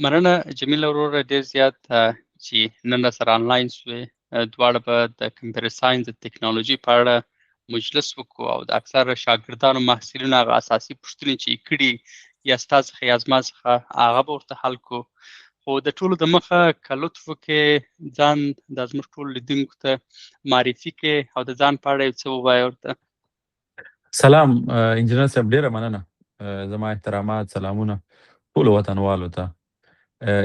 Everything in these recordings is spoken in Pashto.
مننه جمیله وروره ډېر زیات چې نن راسره آنلاین سوې. دواړه به د کمپیوټر ساینس د ټکنالوژي په اړه مجلس وکړو او د اکثره شاګردانو محصلینو هغه اساسي پوښتنې چې یې کړي یا ستا څخه یا زما څخه هغه به ورته حل کړو. خو د ټولو د مخه که لطف وکړې ځان دا زموږ ټولو لیدونکو ته معرفي کړې او د ځان په اړه یو څه ووایې ورته. سلام انجینر صاحب، ډیره مننه. زما احترامات، سلامونه ټولو وطنوالو ته.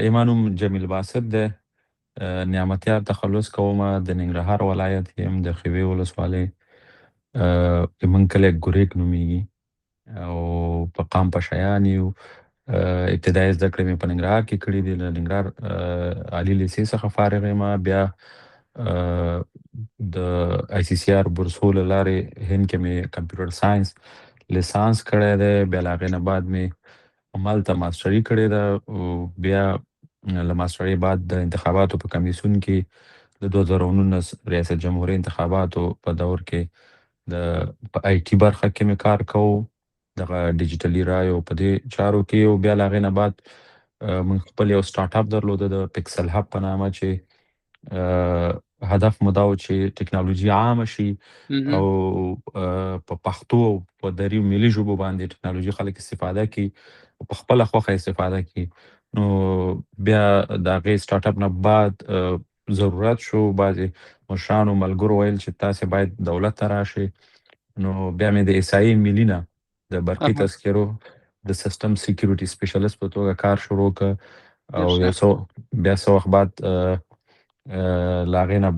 زما نوم جمیل باسط دی. نعمتیار تخلص کومه د ننګرهار ولایت یم، د خیوې ولسوالۍ. زمونږ کلی ګوریک نومیږي او په قام پشیان یو. ابتدایي زده کړې مې په ننګرهار کې کړي دي. له ننګرهار عالي لیسې څخه فارغ یم. بیا د آی سی سی آر بورسو له لارې هند کې مې کمپیوټر ساینس لیسانس کړی دی. بیا له هغې نه بعد مې همالته ماسټري کړې ده. بیا له ماسټرۍ بعد د انتخاباتو په کمیسیون کې د 2019 ریاست جمهوریت انتخاباتو په دور کې په آی ټي برخه کې مې کار کوو، دغه ډیجیټلي رایو په دې چارو کې. او بیا له هغې نه بعد موږ خپل یو سټارټ اپ درلوده د پکسل هب په نامه، چې هدف مو دا و چې ټکنالوژي عامه شي او په پښتو او په دري ملي ژبو باندې ټکنالوژي خلک استفاده کړي او په خپله خوښه استفاده کړي. نو بیا د هغې سټارټ اپ نه بعد ضرورت شو، بعضې مشرانو ملګرو ویل چې تاسې باید دولت ته راشئ. نو بیا مې د SIA ملي نه د برقي تذکرو د سیسټم سیکیورټي سپیشلیست په توګه کار شروع کړ. او بیا څه وخت بعد له هغې نه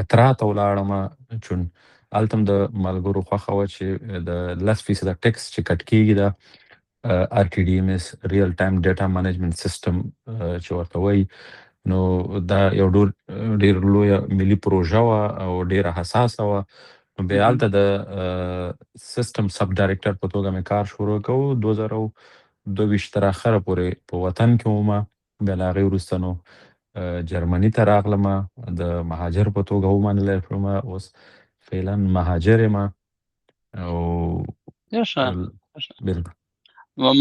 اترا ته ولاړم، چون هلته هم د ملګرو خوښه وه چې د 10% ټکس چې کټ کېږي دا RTDMS ریل ټایم ډیټا منیجمنټ سیسټم چې ورته وایي. نو دا یو ډېر لویه ملي پروژه وه او ډېره حساسه وه. نو بیا هلته د سیسټم سب ډایرکټر په توګه مې کار شروع کړو 2022 تر اخره پورې په وطن کې وم. بیا له هغې وروسته نو جرمني ته راغلم، د مهاجر په توګه ومنلی شوم. اوس فعلا مهاجر یم. او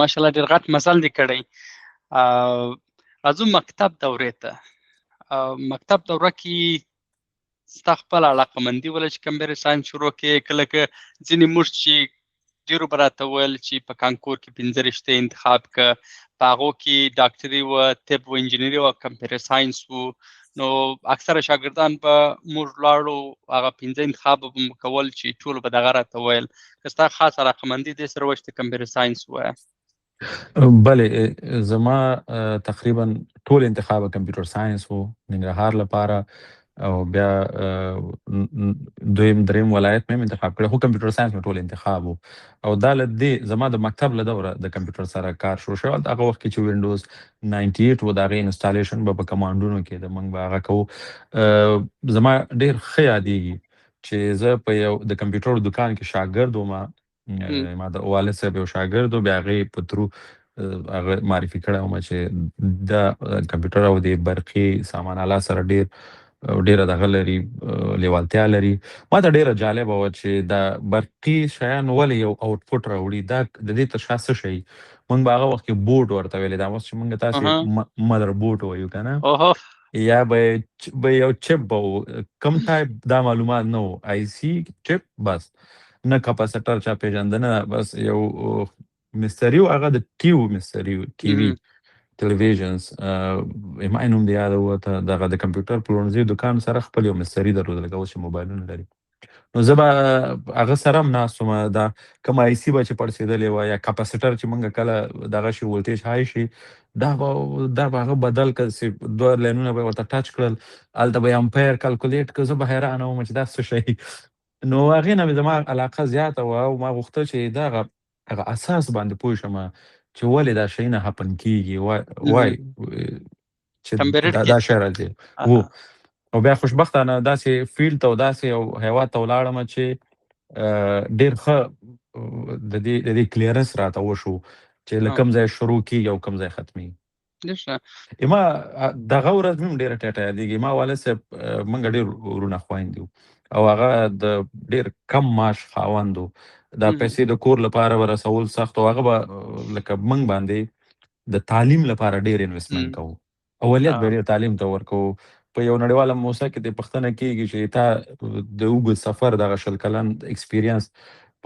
ماشاءالله ډېر غټ مزل دې کړی. راځو مکتب دورې ته. مکتب دوره کې ستا خپله علاقه‌مندي وله چې کمپیوټر ساینس شروع کړې، کله که ځینې موږ چې ډېرو به راته ویل چې په کانکور کې 15 انتخاب که، په هغو کې ډاکټري وه، طب و، انجینري وه، کمپیوټر ساینس و. نو اکثره شاګردان به موږ ولاړو، هغه 15 انتخاب به مو کول چې ټولو به دغه راته ویل. که ستا خاص علاقه‌مندي دې سره وه چې د کمپیوټر ساینس ووایه. بلې، زما تقریبا ټول انتخاب کمپیوټر ساینس و ننګرهار لپاره. او بیا دویم دریم ولایت مې انتخاب کړی، خو کمپیوټر ساینس مې ټول انتخاب و. او دا له دې زما د مکتب له دوره د کمپیوټر سره کار شروع شوی. هغه وخت کې چې وینډوز 98 و، د هغې انسټالیشن به په کمانډونو کې موږ به هغه کوو. زما ډېر ښه یادېږي چې زه په یو د کمپیوټر دوکان کې شاګرد وم. ما د والد صاحب یو شاګرد و، بیا هغې په ترو هغه معرفي کړی وم چې دا کمپیوټر او د برقي سامان آله سره ډېره دغه لري، لیوالتیا لري. ما ته ډېره جالبه وه چې دا برقي شیان ولې یو آوټپوټ راوړي، دا د دې تر شا څه شی. موږ به هغه وخت کې بورډ ورته ویلې، دا اوس چې موږ تاسې مدر بورډ وایو که نه، یا به یو چپ به و، کم ټایپ دا معلومات نه و. آی سی چپ بس، نه کپاسټر چا پېژندنه، بس یو مستري و، هغه د ټیو مستري و، ټي وي ټلویزیونز. ما یې نوم دې یاده وته. دغه د کمپیوټر پلورنځي دوکان سره خپل یو مستري درلوده، لکه اوس چې موبایلونه لري. نو زه به هغه سره هم ناست وم. دا کوم آی سی به چې پړسېدلې وه یا کپاسټر چې موږ کله دغه شي ولټیج های شي، دا به هغه بدل کړ، چې 2 لاینونه به یې ورته ټچ کړل، هلته به یې امپیر کلکولیټ کړ. زه به حیرانه وم چې دا څه شی. نو هغې نه مې زما علاقه زیاته وه او ما غوښتل چې دغه اساس باندې پوه شم چې ولې دا شیونه هپن کېږي، وای چې دا شی راځي و. او بیا خوشبختانه داسې فیلډ ته او داسې یو هیواد ته ولاړم چې ډېر ښه د دې کلیرنس راته وشو چې له کوم ځای شروع کېږي او کوم ځای ختمېږي. ما دغه ورځ مې هم ډېره ټیټه یادېږي. ما والد صاحب، موږ ډېر ورونه خویندې وو او هغه د ډېر کم معاش خاوند و. دا پیسې د کور لپاره به رسول سخت و. هغه به لکه موږ باندې د تعلیم لپاره ډیر انویسټمنټ کوو. اولیت به ډیر تعلیم ته ورکوو. په یو نړیواله موسسه کې د پښتنه کېږي چې تا د اوږد سفر دغه 20 کلن ایکسپیرینس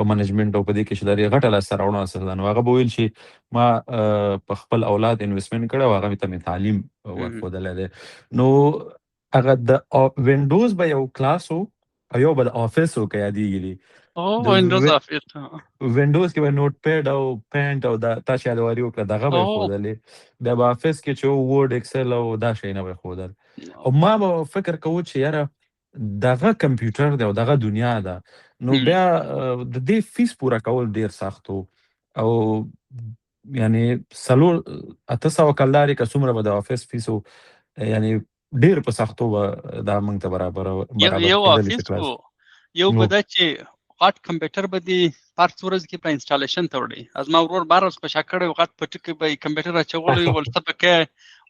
په منیجمنت او په دې کې چې لري غټه لاسته راوړنه سره ده، نو هغه به ویل چې ما په خپل اولاد انویسټمنټ کړی او هغه ته مې تعلیم ورښودلی دی. نو هغه د وینډوز به یو کلاس و او یو به د افیس و، که یادېږي دي. وینډوز افیس وینډوز کې به نوټ پیډ او پینټ او دا تا چې یادواري وکړه دغه به یې ښودلې. بیا به افیس کې چې ورډ اکسل او دا شیونه به یې ښودل. او ما به فکر کوو چې یاره دغه کمپیوټر دی او دغه دنیا ده، نو بیا د دې فیس پوره کول ډیر سخت و. او یعنی 400 کلدارې که څومره به د افیس فیس و، یعنی ډیر په سختو به دا موږ ته برابر یو افیس و. یو به دا چې غټ کمپیوټر به دی پارت ورځ کې په انسټالیشن ته وړي. از ما ورور بارس په شکړې غټ پټ کې به کمپیوټر اچولې ولته پکې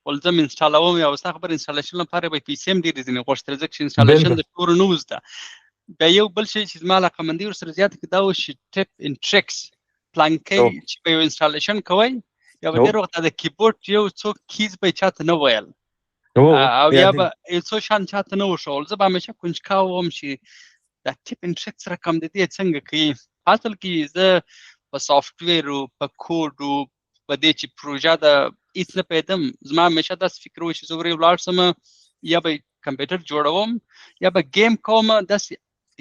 ولزم انسټالوم یا وسه خبر انسټالیشن لپاره به پی سي ام ډیر ځنه غوښتل ځکه انسټالیشن د ټور نوز ده. بیا یو بل شي چې زما علاقه مندي ور سره زیات کې دا و شي ټپ ان ټریکس پلانکې چې په انسټالیشن کوي یا به ډیر وخت د کیبورډ یو څو کیز به چاته نه ویل او یا به څو شان چاته نه وشول. زه به همیشه کنج کاوم چې دا ټپ ان ټریکس رقم د دې څنګه کوي. اصل کې زه په سافټویر او په کوډ او په دې چې پروژه د هیڅ نه پیدم. زما همیشه داسې فکر و چې زه ورې ولاړ سم یا به کمپیوټر جوړوم یا به گیم کوم. داسې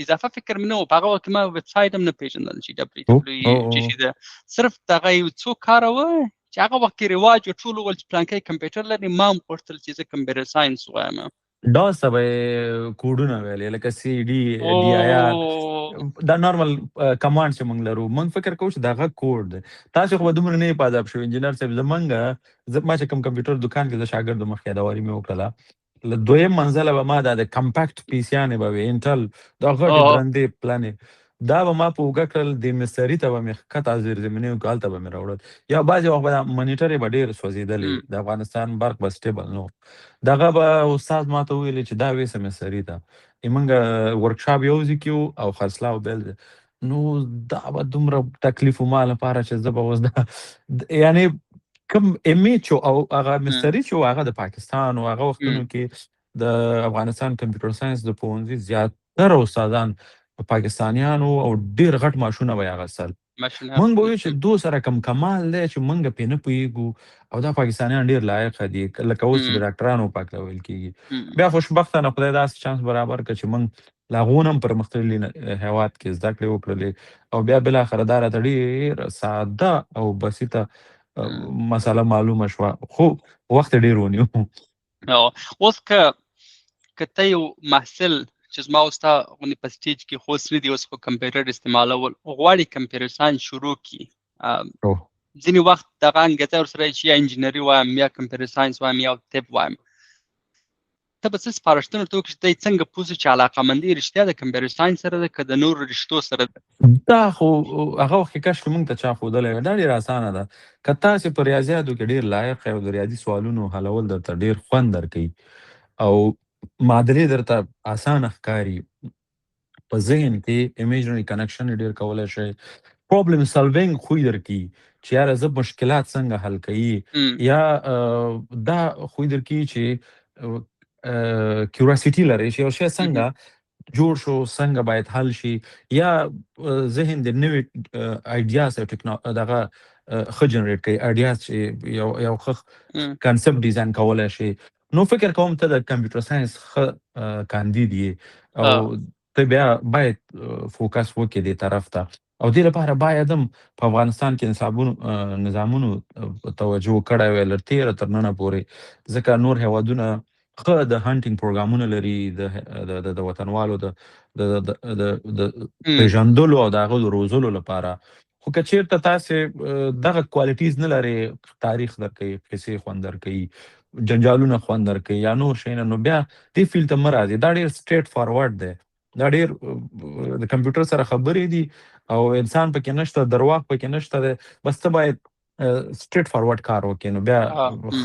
اضافه فکر مې نه و. په هغه وخت کې ما ویب سایټ هم نه پېژندل چې WWE چې شي ده. صرف دغه یو څو کاره وه چې هغه وخت کې رواج و. ټولو ویل چې پلانکی کمپیوټر لري. ما هم غوښتل چې زه کمپیوټر ساینس وایم. ډاس ته به یې کوډونه ویلې لکه سی ډي ډي آی آر، دا نارمل کمانډ چې موږ لرو. موږ فکر کوو چې دغه کوډ دی. تاسو خو به دومره نه یې په ادب شوي انجینر صاحب. زمونږ ما چې کوم کمپیوټر دکان کې زه شاګرد وم، مخکې یادواري مې وکړله. له دویم منزله به ما دا د کمپاکټ پیسیانې به وې انټل دا غټې درندې پلنې، دا به ما په اوږه کړل. د مستري ته به مې ښکته زیرزمینۍ وکړه، هلته به مې راوړل. یا بعضې وخت به منیټر یې به ډېر سوځېدلې، د افغانستان برق به سټیبل نه و. دغه به استاد ما ته ویلې چې دا ویسه مستري ته موږ ورکشاپ یو ځای کې وو او خرڅلاو بل ځای. نو دا به دومره تکلیف و ما لپاره چې زه به اوس دا یعنې کوم امیج او هغه مستري چې و هغه د پاکستان و. هغه وختونو کې د افغانستان کمپیوټر ساینس د پوهنځي زیاتره استادان پاکستانیانو او ډېر غټ معاشونه به یې اخیستل. موږ به وایو چې دو سره کم کمال دی چې موږ پرې نه پوهېږو او دا پاکستانیان ډېر لایقه دي لکه اوس چې د ډاکټرانو په هکله ویل کېږي. بیا خوشبختانه خدای داسې چانس برابر کړه چې موږ له هغو نه هم پرمختللي هېواد کې زده کړې وکړلې او بیا بالاخره دا راته ډېره ساده او بسیطه مسله معلومه شوه، خو وخت یې ډېر ونیو. اوس که ته یو محصل چې زما اوس تا غوندې په سټیج کې خوست نه دي، اوس خو کمپیوټر استعمالول غواړي کمپیوټر ساینس شروع کړي، ځینې وخت دغه انګېزه ورسره چې یا انجینري وایم یا کمپیوټر ساینس وایم یا طب وایم، ته به څه سپارښتنه ورته وکړې چې دی څنګه پوه شي چې علاقهمندي رښتیا د کمپیوټر ساینس سره ده که د نورو رشتو سره ده؟ دا خو هغه وخت کې کشکې موږ ته چا ښودلی وی. دا ډېره اسانه ده. که تاسې په ریاضیاتو کې ډېر لایق یې او د ریاضي سوالونو حلول درته ډېر خوند درکوي او معادلې درته اسانه ښکاري، په ذهن کې امیجنري کنکشن ډېر کولی شئ، پرابلم سالوینګ خوی درکوي چې یاره زه مشکلات څنګه حل کوي، یا دا خوی درکوي چې کیوراسیټي لرئ چې یو شی څنګه جوړ شو، څنګه باید حل شي، یا ذهن د نوې آیډیاز او دغه ښه جنریټ کوي، آیډیاز چې یو ښه کنسپټ ډیزاین کولی شي. نو فکر کوم ته د کمپیوټر ساینس ښه کاندید یې او ته بیا باید فوکس وکړې دې طرف ته او دې لپاره باید هم په افغانستان کې نظامونو توجه کړی وی له تېره تر ننه پورې، ځکه نور هېوادونه ښه د هنټینګ پروګرامونه لري د وطنوالو د پېژندلو او د هغو د روزلو لپاره. خو که چېرته تاسې دغه کوالټیز نه لرئ، تاریخ درکوي، قصې خوند درکوي، جنجالونه خوند درکوي یا نور شیونه، نو بیا دې فیلډ ته مه راځئ. دا ډېر سټریټ فارورډ دی، دا ډېر د کمپیوټر سره خبرې دي او انسان پکې نشته، درواغ پکې نشته دی، بس ته باید سټریټ فارورډ کار وکړې نو بیا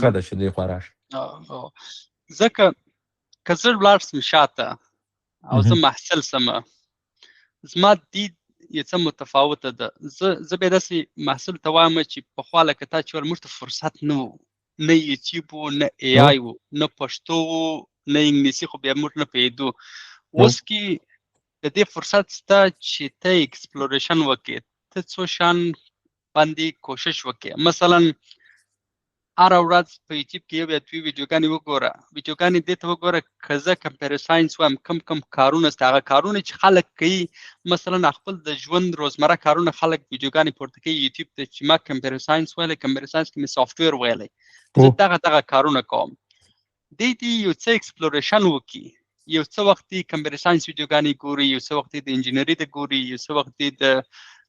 ښه ده چې دې خوا راشي. ځکه که زه ولاړ سم شاته او زه محصل سمه، زما دید یو څه متفاوته ده. زه بیا داسې محصول ته وایم چې پخوا لکه تا چې ویل موږ ته فرصت نه و، نه یوټیوب و، نه ای نو آی و، نه پښتو و، نه انګلیسي، خو بیا موږ نه پوهېدو. نو اوس کې د دې فرصت شته چې ته ایکسپلوریشن وکړې، ته څو شیان باندې کوشش وکړې. مثلا هره ورځ په یوټیوب کې یو یا دوې ویډیوګانې وګوره. ویډیوګانې دې ته وګوره که زه کمپیوټر ساینس وایم کم کارونه شته، هغه کارونه چې خلک کوي، مثلا خپل د ژوند روزمره کارونه خلک ویډیوګانې پورته کوي یوټیوب ته چې ما کمپیوټر ساینس ویلی، کمپیوټر ساینس کې مې سافټویر ویلی، او زه دغه کارونه کوم. دې یو څه ایکسپلوریشن وکړي، یو څه وخت یې کمپیوټر ساینس ویډیوګانې ګوري، یو څه وخت یې د انجینري د ګوري، یو څه وخت یې د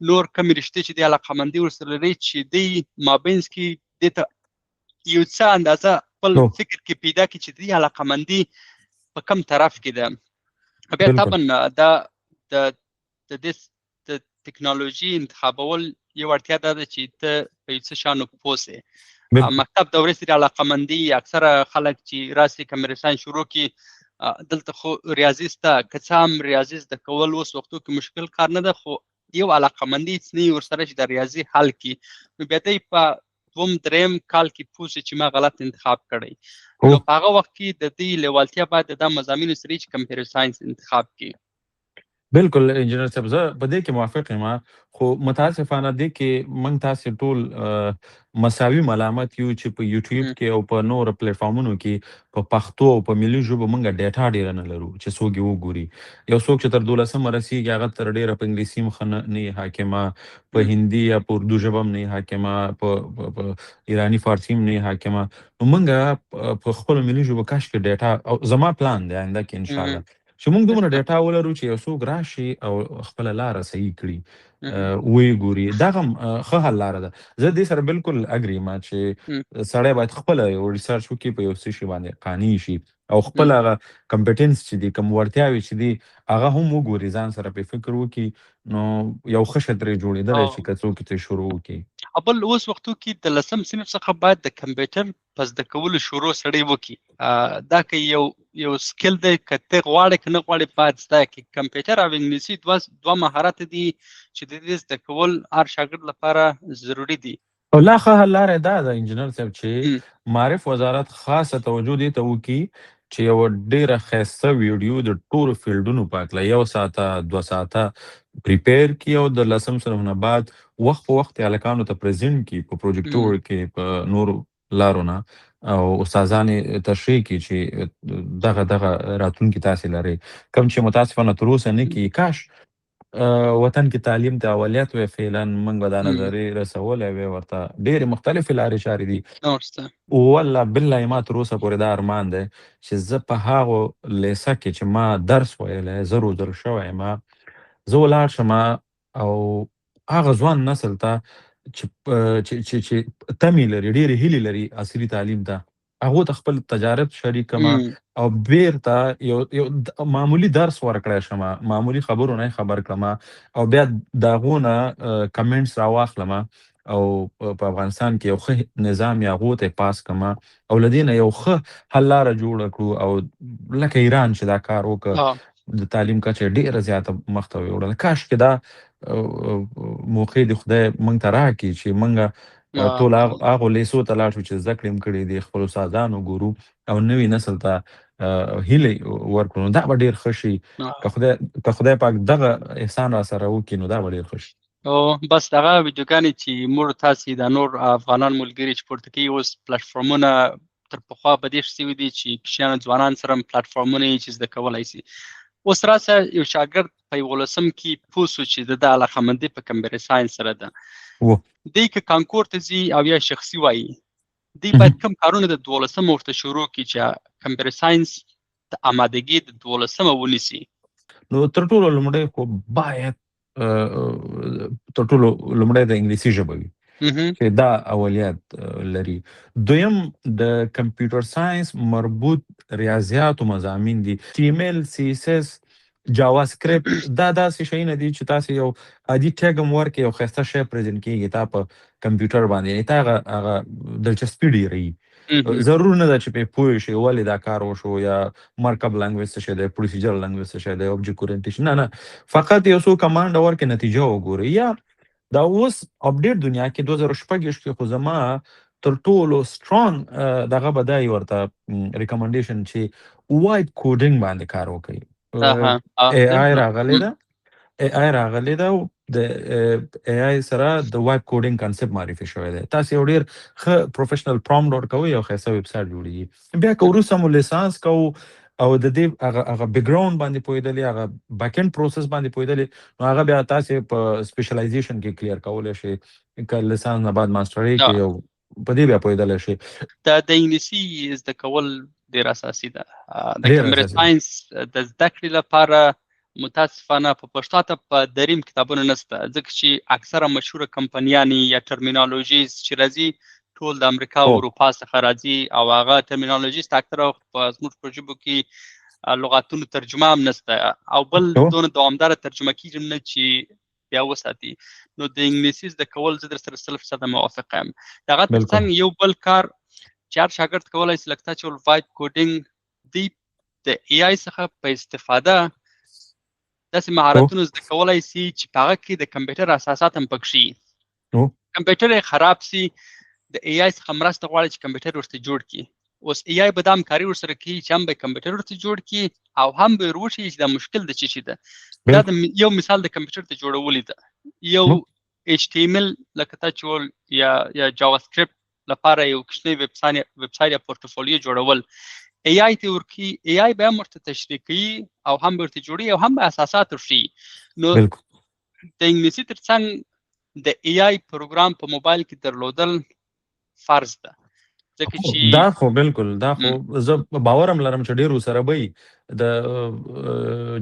نور کمې رشتې چې دی علاقمندي ورسره لري، چې دی مابینځ کې دې ته یو څه اندازه خپل نو فکر کې پیدا کړي چې د علاقمندي په کم طرف کې ده. بیا بالکل طبعا دا د دې د ټکنالوژي انتخابول یو اړتیا دا ده چې ته په یو څه شیانو پوه سې. بالکل مکتب دورې سره علاقمندي اکثره خلک چې راسي کمپیوټر ساینس شروع کړي، دلته خو ریاضي شته، که څه هم ریاضي زده کول اوس وختو کې مشکل کار نه ده، خو یو علاقمندي څه ورسره چې د ریاضي حل کړي، نو بیا دی په دوم دریم کال کې پوه شي چې ما غلط انتخاب کړی. او نو په هغه وخت کې د دې لیوالتیا باید د مضامینو سره چې کمپیوټر ساینس انتخاب کړي. بالکل انجینر صاحب زه په دې کې موافق یم، خو متاسفانه دې کې موږ تاسې ټول مساوي ملامت یو چې په یوټیوب کې او په نورو پلیټفارمونو کې په پښتو او په ملي ژبه موږ ډیټا ډیره نه لرو چې څوک یې وګوري. یو څوک چې تر 12 رسیږي هغه تر ډیره په انګلیسي مخه نه حاکمه، په هندي یا په اردو ژبه هم نه حاکمه، په ایرانی فارسي هم نه حاکمه. نو موږ په خپل ملي ژبه کاش کې ډیټا، او زما پلان دی آینده کې ان شاء الله چې موږ دومره ډیټا ولرو چې یو څوک راشي او خپله لاره صحیح کړي، ویې ګوري. دغه هم ښه حل لاره ده. زه دې سره بالکل اګري یم چې سړی باید خپله یو ریسرچ وکړي، په یو څه شي باندې قانع شي او خپل هغه کمپیټنس چې دي، کوم وړتیاوې چې دي هغه هم وګوري، ځان سره پرې فکر وکړي، نو یو ښه شی ترې جوړېدلی شي که څوک ترې شروع وکړي. بل اوس وختو کې د 10م صنف څخه باید د کمپیوټر په زده کولو شروع سړی وکړي. دا که یو سکل دی، که ته غواړې که نه غواړې باید زده کړې. کمپیوټر او انګلیسي دوه مهارت دي چې د دې زده کول هر شاګرد لپاره ضروري دي. او لا ښه حل لاره دا ده انجینر صاحب چې معارف وزارت خاصه توجه دې ته وکړي چې یو ډیره ښایسته ویډیو د ټولو فیلډونو په هکله 1 ساعته 2 ساعته پریپیر کړي او د 10م صنف نه بعد وخت په وخت هلکانو ته پرزنټ کړي په پروجیکټور کې، په نورو لارو نه، او استادان یې تشریح کړي چې دغه راتلونکي تاسې لرئ، کوم چې متاسفانه تر اوسه نه کیږي. کاش وطن کې تعلیم ته اولویت وی، فعلا موږ به دا نظریې رسولی وی ورته. ډېرې مختلفې لارې چارې دي. والله بالله ما تر اوسه پورې دا ارمان دی چې زه په هغو لیسه کې چې ما درس ویلی، زه روزل شوی یم، زه ولاړ شم او هغه ځوان نسل ته چې تمې لري، ډېرې هیلې لري عصري تعلیم ته، هغو ته خپل تجارب شریک کړم او بیرته یو معمولي درس ورکړی شم، معمولي خبرو نه خبر کړم او بیا د هغو نه کمنټس راواخلم او په افغانستان کې یو ښه نظام یې هغو ته پاس کړم او له دې نه یو ښه حل لاره جوړه کړو، او لکه ایران چې دا کار وکړ، د تعلیم کچه ډېره زیاته مخ ته ویوړله. کاش کې دا موقع د خدای موږ ته راکړي چې موږ ټول هغو لیسو ته لاړ شو چې زده کړې مو کړې دي، خپلو استادانو ګورو او نوي نسل ته هیلې ورکړو، نو دا به ډېر ښه شي. که خدای پاک دغه احسان را سره وکړي نو دا به ډېر ښه شي. او بس دغه ویډیوګانې چې موږ تاسې د نور افغانان ملګري چې پورته کوي، اوس پلیټفارمونه تر پخوا بدیښ شوي دي چې کشیان ځوانان سره پلیټفارمونه یې چې زده کولی شي. اوس راسه یو شاګرد په 11م کې پوه شو چې د علاقمندي په کمپیوټر ساینس سره ده، دی که کانکور ته ځي او یا شخصي وایي، دی باید کم کارونه د 12م ورته شروع کړي چې کمپیوټر ساینس د آمادګي د 12م ونیسي. نو تر ټولو لومړی خو باید تر ټولو لومړی د انګلیسي ژبه وي چې دا اولویت لري. دویم د کمپیوټر ساینس مربوط ریاضیاتو مضامین دي، HTML CSS جاوا سکرپټ، دا داسې شیونه دي چې تاسې یو عادي ټیګ هم ورکړئ، یو ښایسته شی پرزنټ کېږي تا په کمپیوټر باندې، یعنې تا هغه دلچسپي ډېروي. ضرور نه ده چې پې پوه شي ولې دا کار وشو یا مرکب لنګویج څه شی دی پروسیجر لنګویج څه شی دی object orientation نه فقط یو څو کمانډ ورکړي نتیجه وګوري یا دا اوس اپډیټ دنیا کې 2016 کې خو زما تر ټولو سترونګ دغه به دا ورته ریکمنډیشن چې وایب کوډینګ باندې کار وکړي اے آی راغلی ده AI راغلی ده او د AI سره د وایب کوډینګ کانسپټ معرفي شوی دی تاسو یو ډیر ښه پروفیشنل پرومپټ ورکوئ او ښایسته ویب سایټ جوړیږي بیا که وروسته مو لیسانس کوو او د دې هغه بیک ګراوند باندې پوهېدلې هغه بیک اند پروسس باندې پوهېدلې نو هغه بیا تاسې په سپیشلایزیشن کې کلیر کولی شي که لیسانس نه بعد ماسټرۍ کې او په دې بیا پوهېدلی شي د انګلیسي زده کول ډېر اساسي ده د کمپیوټر ساینس د زده کړې لپاره متاسفانه په پښتو ته په دریم کتابونه نشته ځکه چې اکثره مشهوره کمپنیانې یا ټرمینالوژیز چې راځي ټول د امریکا او اروپا څخه راځي او هغه ټرمینالوژیست اکثره په زموږ په ژبو کې لغاتونو ترجمه هم نشته او بل دونه دوامداره ترجمه کیږي نه چې بیا وساتي نو د انګلیسي زده کول زه در سره 100% موافق یم دغه ترڅنګ یو بل کار چې هر شاګرد کولی شي لکه تا چې ول وایب کوډینګ دی د ای آی څخه په استفاده داسې مهارتونه زده کولی سي چې په هغه کې د کمپیوټر اساسات هم پکې کمپیوټر یې خراب سي د ای آی څخه مرسته غواړي چې کمپیوټر ورته جوړ کړي اوس ای آی به دا همکاري ورسره کوي چې هم به کمپیوټر ورته جوړ کړي او هم به وروښيي چې دا مشکل د څه شي ده دا د یو مثال د کمپیوټر د جوړولو ده یو HTML لکه تا چې ول یا جاوا سکرپټ لپاره یو کوچنی ویب سایټ یا پورټفولیو جوړول ای آی ته ورکی ای آی به مرته تشریح کوي او هم ورته جوړي او هم به اساسات ورشي نو د انګلیسي ترڅنګ د ای آی پروګرام په موبایل کې درلودل فرض ده ځکه چې دا خو بالکل دا خو زه باور هم لرم چې ډېرو سره به د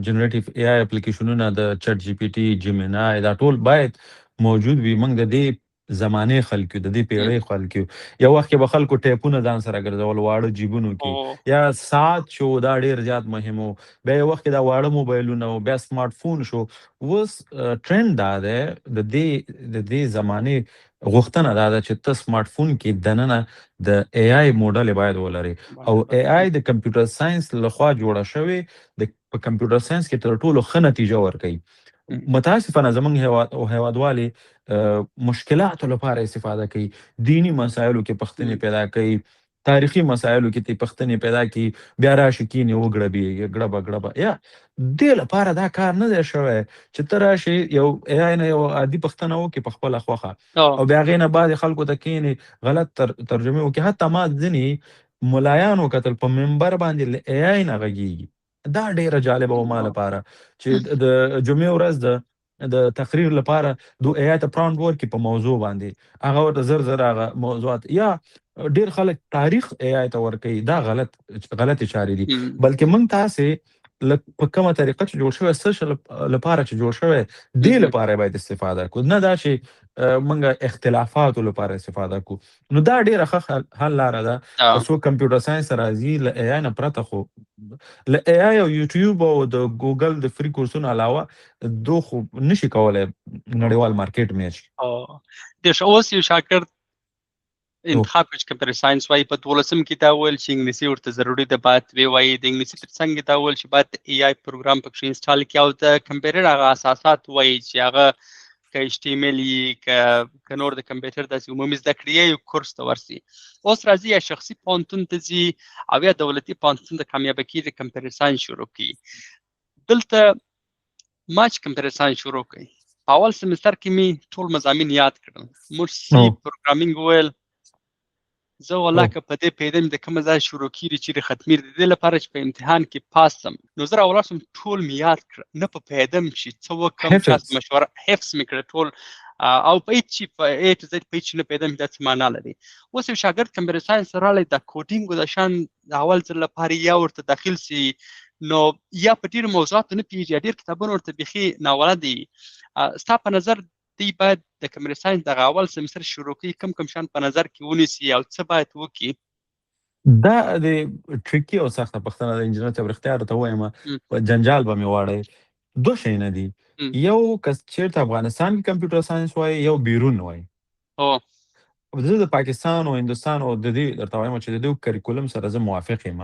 جنریټیو ای آی اپلیکیشنونه د چټ جی پی ټي جیمینای دا ټول باید موجود وي موږ د دې زمانې خلک د دې پیړۍ خلک یو وخت کې به خلکو ټیپونه ځان سره ګرځول واړه جیبونو کې یا ساعت شو دا ډېر زیات مهم و بیا یو وخت کې دا واړه موبایلونه و بیا سمارټ فون شو اوس ټرند دا دی د دې زمانې غوښتنه دا ده چې ته سمارټ فون کې دننه د ای آی موډل باید ولري او ای آی د کمپیوټر ساينس لخوا جوړه شوی د په کمپیوټر ساينس کې تر ټولو ښه نتیجه ورکوي متاسفانه زمونږ هیوادوالي مشکلاتو لپاره استفاده کوي دینی مسایلو کې پښتنې پیدا کوي تاریخي مسایلو کې پښتنې پیدا کوي بیا راشي کینې وګړبي ګړبه یا دې لپاره دا کار نه دی شوی چې ته راشي یو ای آی نه یو عادي پښتنه وکړي په خپله خوښه او بیا هغې نه بعد خلکو ته کینې غلط ترجمې وکړي حتی ما ځینې ملایان وکتل په منبر باندې له ای آی نه غږېږي دا ډیره جالبه و ما لپاره چې د جمعې ورځ د تقریر لپاره دو ای آی ته پرامپټ ورکړي په موضوع باندې هغه ورته زر هغه موضوعات یا ډیر خلک تاریخ ای آی ته ورکوي دا غلطې چارې دي بلکې موږ تاسې په کومه طریقه چې جوړ شوی څه لپاره چې جوړ شوی دې لپاره باید استفاده کړو نه دا چې موږ اختلافاتو لپاره استفاده کړو نو دا ډیره ښه حل لاره ده که څوک کمپیوټر ساینس راځي له ای آی نه پرته خو له ای آی او یوټیوب او د ګوګل د فری کورسونو علاوه دو خو نشي کولی نړیوال مارکیټ میچ د اوس یو شاګرد انتخاب کړ چې کمپیوټر ساينس وایي په 12م کې دا ویل چې انګلیسي ورته ضروري ده باید وایي د انګلیسي ترڅنګ دا ویل چې باید ای آی پروګرام پکې انسټال کړي او د کمپیوټر هغه اساسات وایي چې هغه که HTML که نور د کمپیوټر داسې عمومي زده کړې یو کورس ته ورسي اوس راځي یا شخصي پوهنتون ته ځي او یا دولتي پوهنتون د کامیابه کېږي د کمپیوټر ساينس شروع کړي دلته ما چې کمپیوټر ساينس شروع کړي په اول سمستر کې مې ټول مضامین یاد کړل موږ سی پروګرامینګ ویل زه والله که په دې پوهېدم د کومه ځای شروع کېږي چیرې ختمېږي د دې لپاره چې په امتحان کې پاس سم نو زه راولاړ شم ټول مې یاد کړه نه په پوهېدم چې څه وکړم چا مشوره حفظ مې کړه ټول او په هېڅ شي په اې ټو زد په هېڅ شي نه پوهېدم چې دا څه معنا لري اوس یو شاګرد کمپیوټر ساینس راغلی د کوډینګ د شان د اول ځل لپاره یا ورته داخل سي نو یا په ډېرو موضوعاتو نه پوهېږي ډېر کتابونه ورته بیخي ناولده دي ستا په نظر دی باید د کمپیوټر ساينس د اول سمستر شروع کړي کوم شان په نظر کې ونیسي او څه باید وکړي دا د ټریکی او سخته پښتنه د انجینر صاحب رښتیا راته وایم په جنجال به مې واړی دوه شیونه دي یو که چېرته افغانستان کې کمپیوټر ساينس وایي یو بیرون وایي زه د پاکستان او هندوستان او د دې درته وایم چې د دوی کریکولم سره زه موافق یم،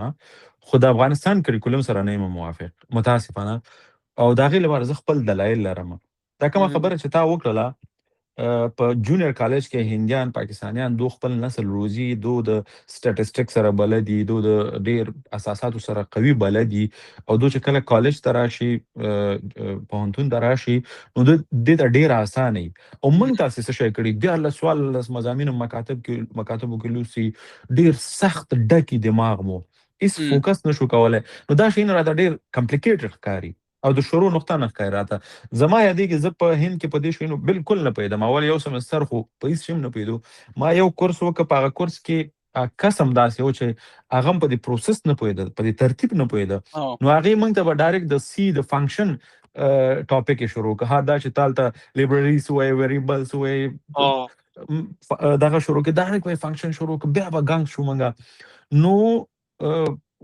خو د افغانستان کریکولم سره نه یم موافق، متاسفانه. او د هغې لپاره زه خپل دلایل لرم. دا کومه خبره چې تا وکړله په جونیئر کالج کې هندیان پاکستانیان دو خپل نسل روزي، دو د سټټسټیک سره بلد دي، دو د ډیر اساساتو سره قوي بلد دي، او دو چې کله کالج ته راشي پوهنتون ته راشي نو دې ته ډیر اسانه وي. او موږ تاسې څه شی کړي 14 مضامین مکاتبو کې لوسي، ډیر سخت ډکي دماغ مو، هیڅ فوکس نشو کولی. نو دا شی نه راته ډیر کمپلیکیټډ ښکاري او د شروع نقطه نه ښکاري راته. زما یادېږي زه په هند کې په دې شیانو بالکل نه پوهېدم، اول یو سمستر خو په هیڅ شي هم نه پوهېدو. ما یو کورس وکړ، په هغه کورس کې کس هم داسې و چې هغه هم په دې پروسس نه پوهېده، په دې ترتیب نه پوهېده. نو هغې موږ ته به ډایرکټ د سی د فنکشن ټاپک یې شروع کړ. ها دا چې تا هلته لیبرري څه وایي، ویریبل څه وایي، دغه شروع کړ، ډایرکټ به یې فنکشن شروع کړ، بیا به ګنګ شو موږ. نو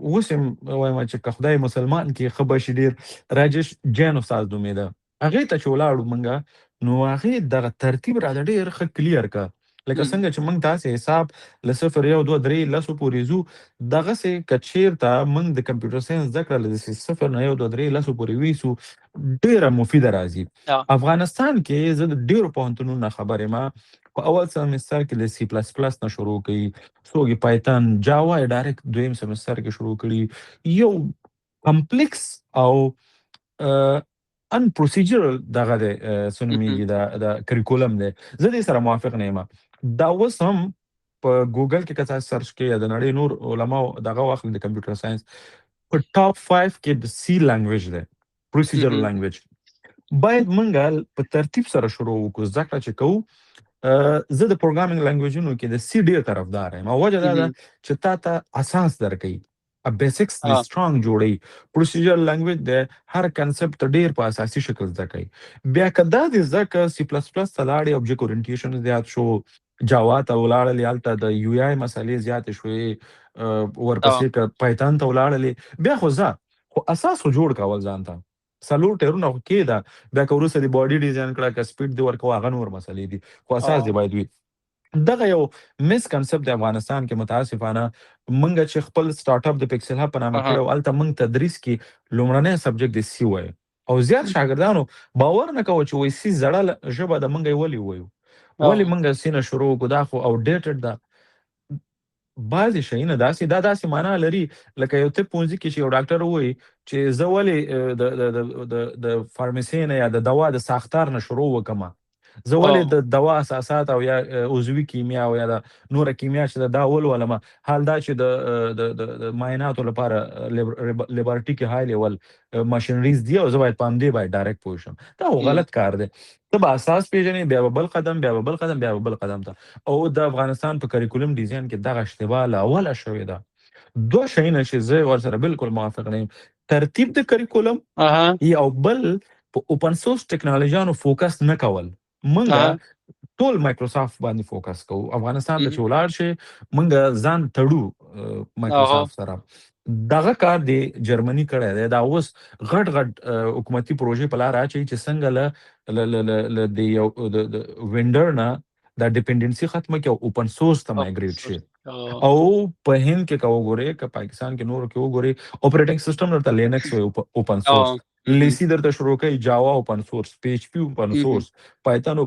اوس هم وایم چې که خدای مسلمان کړي ښه به شي ډېر. راجش جین استاد نومېده، هغې ته چې ولاړو موږ، نو هغې دغه ترتیب راته ډېر ښه کلیر کړه. لکه څنګه چې موږ تاسې حساب له 0 1 2 3 10 پورې ځو، دغسې که چېرته موږ د کمپیوټر ساینس زده کړه له 0 نه 1 2 3 10 پورې ویسو، ډېره مفیده راځي. افغانستان کې زه د ډېرو پوهنتونونو نه خبر یم، په اول سمستر کې د سی پلس پلس نه شروع کوي، څوک یې پایتن، جاوا یې ډایرکټ دویم سمستر کې شروع کړي. یو کمپلیکس او ان پروسیجرل دغه دی، څه نومېږي، د کریکولم دی. زه دې سره موافق نه یم. دا اوس هم په ګوګل کې که تاسو سرچ کړئ یا د نړۍ نور علماو دغه واخلئ د کمپیوټر ساینس، په ټاپ 5 کې د سی لنګویج دی، پروسیجرل لنګویج. باید موږ په ترتیب سره شروع وکړو. زده کړه چې کوو، زه د پروګرامینګ لنګویجونو کې د سی ډېر طرفدار یم، او وجه دا ده چې تا ته اساس درکوي، بیسکس د سټرانګ جوړوي. پروسیجرل لنګویج د هر کنسپټ ډېر په اساسي شکل زده کوي. بیا که دا دې زده کړه، سی پلس پلس ته لاړې، آبجیکټ اورینټیشن زیات شو، جاوا ته ولاړلې، هلته د یو آی مسلې زیاتې شوې، ورپسې که پایتن ته ولاړلې، بیا خو ځه، خو اساس خو جوړ کړه اول ځان ته. څلور ټیرونه خو کېده، بیا که وروسته د باډي ډیزاین کړه، که سپیډ دې ورکوه، هغه نور مسلې دي، خو اساس دې باید وي. دغه یو مس کنسپټ د افغانستان کې متاسفانه موږ چې خپل سټارټ اپ د پکسل هب په نامه کړی و، هلته موږ تدریس کې لومړنی سبجیکټ د سی وایو، او زیات شاګردانو باور نه کوه چې وایي سی زړه ژبه ده، موږ یې ولې ووایو، ولې موږ سی نه شروع وکړو، دا خو آوټډیټډ ده. بعضې شیونه داسې معنا لري لکه یو طب پوهنځي کې چې یو ډاکټر ووایي چې زه ولې د فارمسي نه یا د دوا د ساختار نه شروع وکړم، زه ولې د دوا اساسات او یا عضوي کیمیا او یا د نوره کیمیا چې دا ولولم، حال دا چې د معایناتو لپاره لیبارټري کې های لیول ماشینریز دي، او زه باید په همدې باید ډایرکټ پوه شم. دا غلط کار دی. ته به اساس پیژنې، بیا به بل قدم، بیا به بل قدم، بیا به بل قدم ته. او د افغانستان په کریکولم ډیزاین کې دغه اشتباه له اوله شوې ده. دوه شیونه چې زه ورسره بالکل موافق نه یم، ترتیب د کریکولم، او بل په اوپن سورس ټکنالوژیانو فوکس نه کول. موږ ټول مایکروسافټ باندې فوکس کوو. افغانستان ته چې ولاړ شي، موږ ځان تړو مایکروسافټ سره. دغه کار د جرمني کړی دی. دا اوس غټ غټ حکومتي پروژې په لار اچوي چې څنګه له د یو د وینډر نه دا ډیپندنسي ختمه کړي او اوپن سورس ته مایګریټ شي. او په هند کې که وګورئ، که پاکستان کې نورو کې وګورئ، اپریټنګ سیسټم درته لینکس وایي اوپن سورس، لیسی درته شروع کوي جاوا اوپن سورس، پی ایچ پی اوپن سورس، پایتن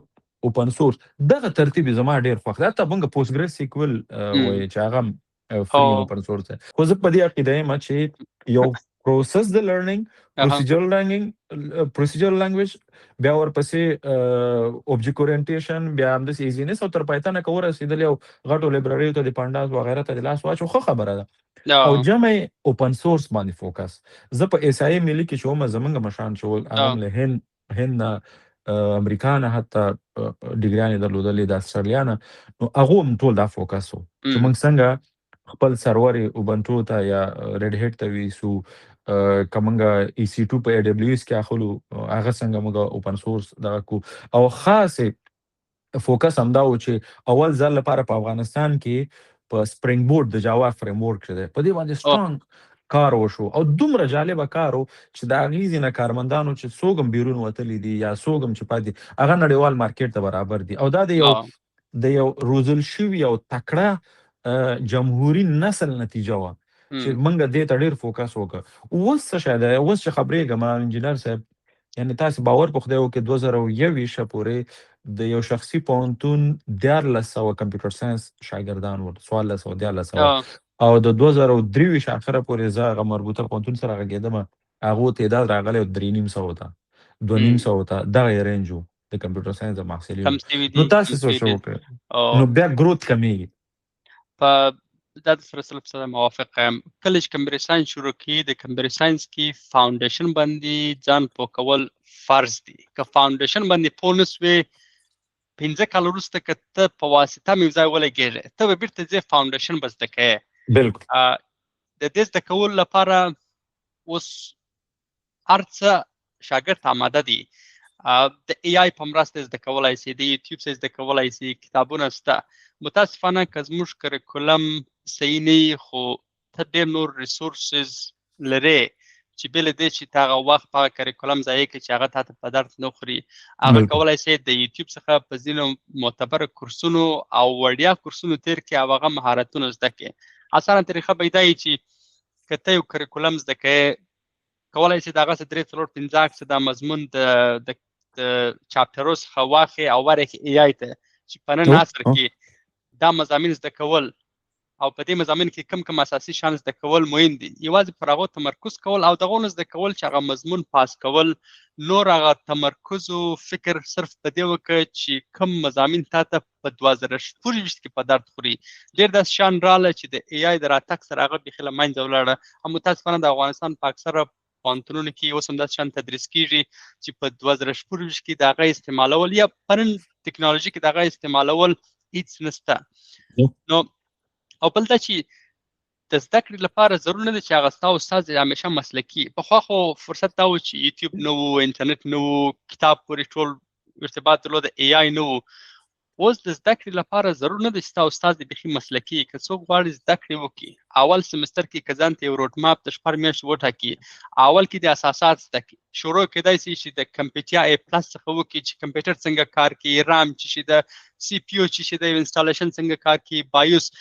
اوپن سورس. دغه ترتیب زما ډېر خوښ دی. حتی موږ پوسټ سیکول وایي چې هغه فری اوپن سورس دی. خو زه په دې عقیده یم چې یو پروسس د لرنینګ، پروسیجرل لنګویج، بیا ورپسې اوبجیکټ اورینټیشن، بیا همداسې ایزینس، او تر پایتنه که ورسېدلې او غټو لیبرریو ته د پانډاس وغیره ته د لاس واچو، ښه خبره ده. او جمع اوپن سورس باندې فوکس. زه په ایس آی ملي کې چې وم، زموږ مشران چې ول، هغه هم له هند نه، امریکا نه، حتی ډګریانې درلودلې، د اسټرالیا نه، نو هغو هم ټول دا فوکس و چې موږ څنګه خپل سرور اوبنټو ته یا ریډ هیټ ته ویسو، که موږ ای سی 2 په ای ډبلیو ایس کې اخلو، هغه څنګه موږ اوپن سورس دغه کو. او خاص فوکس همدا و چې اول ځل لپاره په افغانستان کې په سپرینګ بورډ د جاوا فریم ورک چې دی، په دې باندې سټرانګ کار وشو، او دومره جالبه کار و چې د هغې ځینې کارمندانو چې څوک هم بیرون وتلي دي یا څوک هم چې پاتې، هغه نړیوال مارکیټ ته برابر دي. او دا د یو د یو روزل شوي او تکړه جمهوري نسل نتیجه وه چې موږ دې ته ډېر فوکس وکړو. اوس څه شی دی؟ اوس چې خبرېږم انجینر صاحب، یعنې تاسې باور په خدای وکړئ 2021 پورې د یو شخصي پوهنتون 1400 کمپیوټر ساینس شاګردان ول، 1400 او د 2023 اخره پورې زه هغه مربوطه پوهنتون سره غږېدم، هغو تعداد راغلی 350 ته 250 ته، دغه یې رینج و د کمپیوټر ساینس د محصلینو. نو تاسې څه وکړئ؟ نو بیا ګروت کمیږي. په دا د سره 100% موافق یم. کله چې کمپیوټر ساینس شروع کړي، د کمپیوټر ساینس کې فاونډیشن باندې ځان پوه کول فرض دي. که فاونډیشن باندې پوه نه سوې، 15 کاله وروسته که ته په واسطه مې ځای ولګېږې، ته به بیرته ځې فاونډیشن به زده کوې. بالکل. د دې زده کولو لپاره اوس هر څه شاګرد آماده دي. د ای آی په مرسته زده کولای سي، د یوټیوب څخه زده کولای سي، کتابونه شته. متاسفانه که زموږ کریکولم صحیح نه وي، خو ته ډېر نور ریسورسز لرې چې بې له دې چې ته هغه وخت په هغه کریکولم ضایع کړې چې هغه تا ته په درد نه خوري، هغه کولی سي د یوټیوب څخه په ځینو معتبرو کورسونو او وړیا کورسونو تېر کړې او هغه مهارتونه زده کړې. اسانه طریقه به یې دا وي چې که ته یو کریکولم زده کوې، کولی سي د هغه څخه 3 4 5 عکسه دا مضمون د چاپټرو څخه واخلې او ورکړې ای آی ته چې په نن عصر کې دا مضامین زده کول او په دې مضامین کې کم اساسي شیان زده کول مهم دي. یوازې پر هغو تمرکز کول او دغو نه زده کول چې هغه مضمون پاس کول، نور هغه تمرکز او فکر صرف په دې وکړه چې کم مضامین تا ته په 2024 کې په درد خوري. ډېر داسې شیان راغله چې د ای آی د راتګ سره هغه بیخي له منځه ولاړه. او متاسفانه د افغانستان په اکثره پوهنتونونو کې اوس هم داسې شیان تدریس کېږي چې په 2024 کې د هغه استعمالول یا په نن ټکنالوژي کې د هغه استعمالول هیڅ نشته. نو او بل دا چې د زده کړې لپاره ضرور نه ده چې هغه ستا استاد همیشه مسلکي. پخوا خو فرصت دا و چې یوټیوب نه و، انټرنیټ نه و، کتاب پورې ټول ارتباط درلود، ای آی نه و. اوس د زده کړې لپاره ضرور نه ده چې ستا استاد دې بیخي مسلکي. که څوک غواړي زده کړې وکړي، اول سمستر کې که ځان ته یو روډ ماپ د 4 میاشتې وټاکي، اول کې د اساسات زده کړي، شروع کېدای شي چې د کمپیوټیا ای پلس څخه وکړي چې کمپیوټر څنګه کار کوي، رام چې شي، د سی پی یو چې شي، د انسټالیشن څنګه کار کوي، بایوس.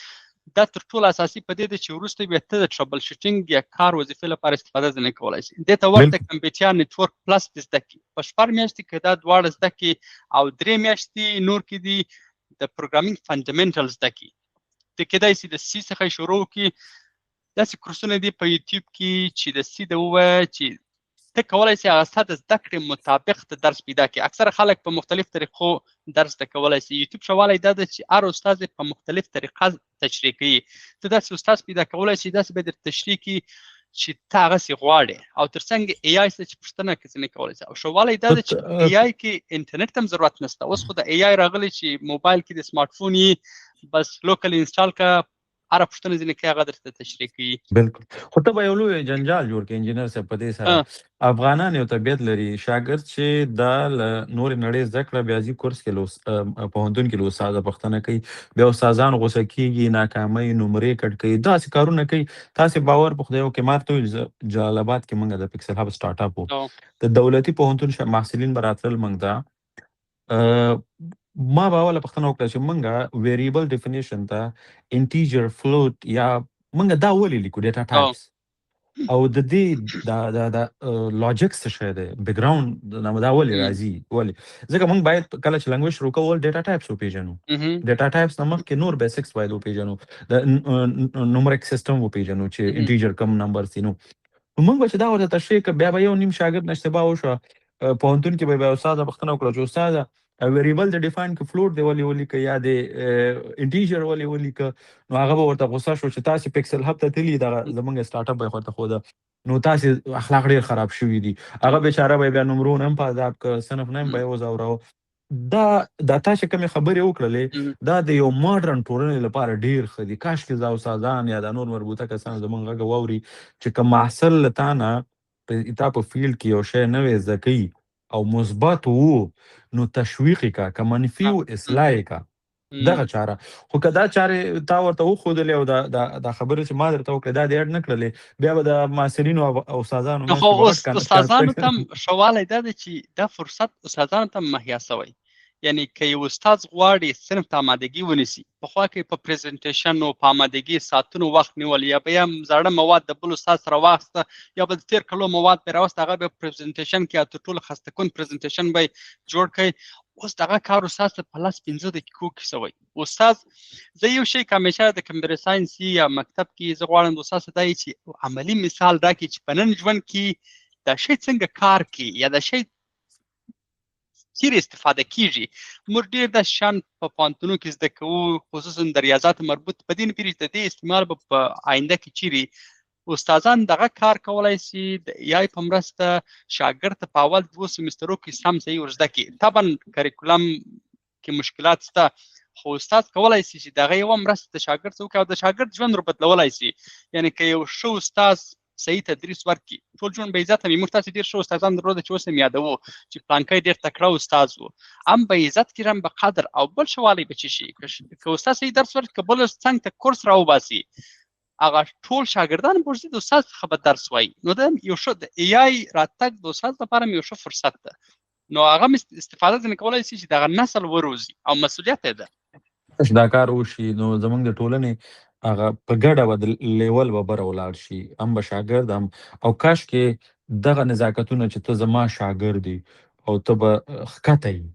دا تر ټولو اساسي په دې ده چې وروسته بیا ته د ټربل شوټینګ یا کار وظیفې لپاره استفاده ځنې کولی شي. دې ته ورته کمپیوټیا نیټورک پلس دې زده کړي. په 4 میاشتې کې دا دواړه زده کړي او 3 میاشتې نور کې دي د پروګرامینګ فنډامنټلز زده کړي. ته کېدای شي د سی څخه شروع کړي. داسې کورسونه دي په یوټیوب کې چې د سی د ووایه چې ته کولی شي هغه ستا د زده کړې مطابق ته درس پیدا کړي. اکثره خلک په مختلف طریقو درس زده کولی شي. یوټیوب ښه والی دا ده چې هر استاد په مختلف طریقه تشریح کوي. ته داسې استاد پیدا کولی شي، داسې به درته تشریح کړي چې ته هغسې غواړې، او تر څنګ ای آی څخه چې پوښتنه ځینې کولی شي. او ښه والی دا ده چې ای آی کې انټرنیټ هم ضرورت نشته. اوس خو د ای آی راغلی چې موبایل کې د سمارټ فون یې بس لوکل انسټال کړه، هر پوښتنه ځینې کوي هغه درته تشریح کوي. بالکل. خو ته به یو لوی جنجال جوړ کړې انجینر صاحب په دې سره. افغانان یو طبیعت لري، شاګرد چې دا له نورې نړۍ زده کړه بیا ځي کورس کې پوهنتون کې له استاده پوښتنه کوي، بیا استادان غوسه کېږي، ناکامۍ نمرې کټ کوي، داسې کارونه کوي. تاسې باور په خدای وکړئ، ما ورته وویل جلال آباد کې موږ د پکسل هب سټارټ اپ و، د دولتي پوهنتون محصلین به راتلل موږ ته. ما به اوله پوښتنه وکړه چې موږ ویریبل ډیفینیشن ته انټیجر فلوټ یا موږ دا ولې لیکو ډیټا ټایپس، او د دې د لاجیک څه شی دی، بیک ګراوند دا ولې راځي، ولې؟ ځکه موږ باید کله چې لنګویج شروع کوو ډیټا ټایپس وپېژنو. ډیټا ټایپس نه مخکې نور بیسکس باید وپېژنو، د نومریک سیسټم وپېژنو چې انټیجر کم نمبر سي. نو موږ به چې دا ورته تشریح کړه، بیا به یو نیم شاګرد نه اشتباه وشوه، پوهنتون کې به بیا استاده پوښتنه وکړه چې استاده ویریبل د ډیفاین که فلوټ دی ولې ولیکه یا د انټیجر ولې ولیکه. نو هغه به ورته غوسه شو چې تاسې پکسل هب ته تللي، دغه زموږ سټارټ اپ به یې ورته ښوده، نو تاسې اخلاق ډېر خراب شوي دي. هغه بیچاره به یې بیا نمرونه هم په عذاب که، صنف نه هم به یې وځوراوه. دا تا چې کومې خبرې وکړلې، دا د یو ماډرن ټولنې لپاره ډېر ښه دي. کاشکې دا استادان یا دا نور مربوطه کسان زموږ غږ واوري چې که محصل له تا نه تا په فیلډ کې یو شی نوی زده کوي او مثبت وو، نو تشویق یې کا، که منفي و اصلاح یې کا، دغه چاره. خو که دا چارې تا ورته وښودلې او دا خبرې چې ما درته وکړې دا دې اډ نه کړلې، بیا به د محصلینو او استادانو خو استادانو ته هم ښه والی دا دی چې دا فرصت استادانو ته هم مهیا سوی. یعنی که یو استاد غواړي صنف ته آمادګي ونیسي پخوا کې په پریزنټیشن او په آمادګي ساعتونو وخت نیول یا به هم زاړه مواد د بل استاد سره واخسته یا به تیر کلو مواد پر راوست هغه به پریزنټیشن کې تر ټولو خسته کون پریزنټیشن به جوړ کړي اوس دغه کار استاد په لاس 15 دقیقو کې سوی استاد زه یو شی همیشه د کمپیوټر ساينس یا مکتب کې زه غواړم د استاد ستای چې عملی مثال راکړي چې په نن ژوند کې دا شی څنګه کار کوي یا دا شی چیرې استفاده کیږي موږ ډېر د شان په پوهنتونونو کې زده کوو خصوصا د ریاضات مربوط په دې نه پیری د دې استعمال په آینده کې چیرې استادان دغه کار کولای شي د AI په مرسته شاګرد ته په اول 2 سمسترو کې سم صحیح ورزده کړي طبعا کریکولم کې مشکلات شته خو استاد کولای شي چې دغه یو مرسته د شاګرد څخه او د شاګرد ژوند بدلولای شي یعنی که یو شو استاد صحیح تدریس ورکړي ټول ژوند به عزت مې موږ تاسو ډیر شو استادان درلوده چې اوس هم یادوو چې پلانکی ډیر تکړه استاد و هم به عزت کړي هم به قدر او بل شوالی به چی شي که استاد صحیح درس ورکړي بل څنګه ته کورس راوباسي هغه ټول شاګردان به د استاد څخه به درس وایي نو د یو شو د AI راتګ د استاد لپاره یو ښه فرصت ده نو هغه استفاده ځنې کولای شي چې دغه نسل وروزي او مسؤلیت یې ده دا کار وشي نو زمونږ د ټولنې هغه په ګډه به د لیول به بره ولاړ شي هم به شاګرد هم او کاش کې دغه نزاکتونه چې ته زما شاګرد یې او ته به ښکته یې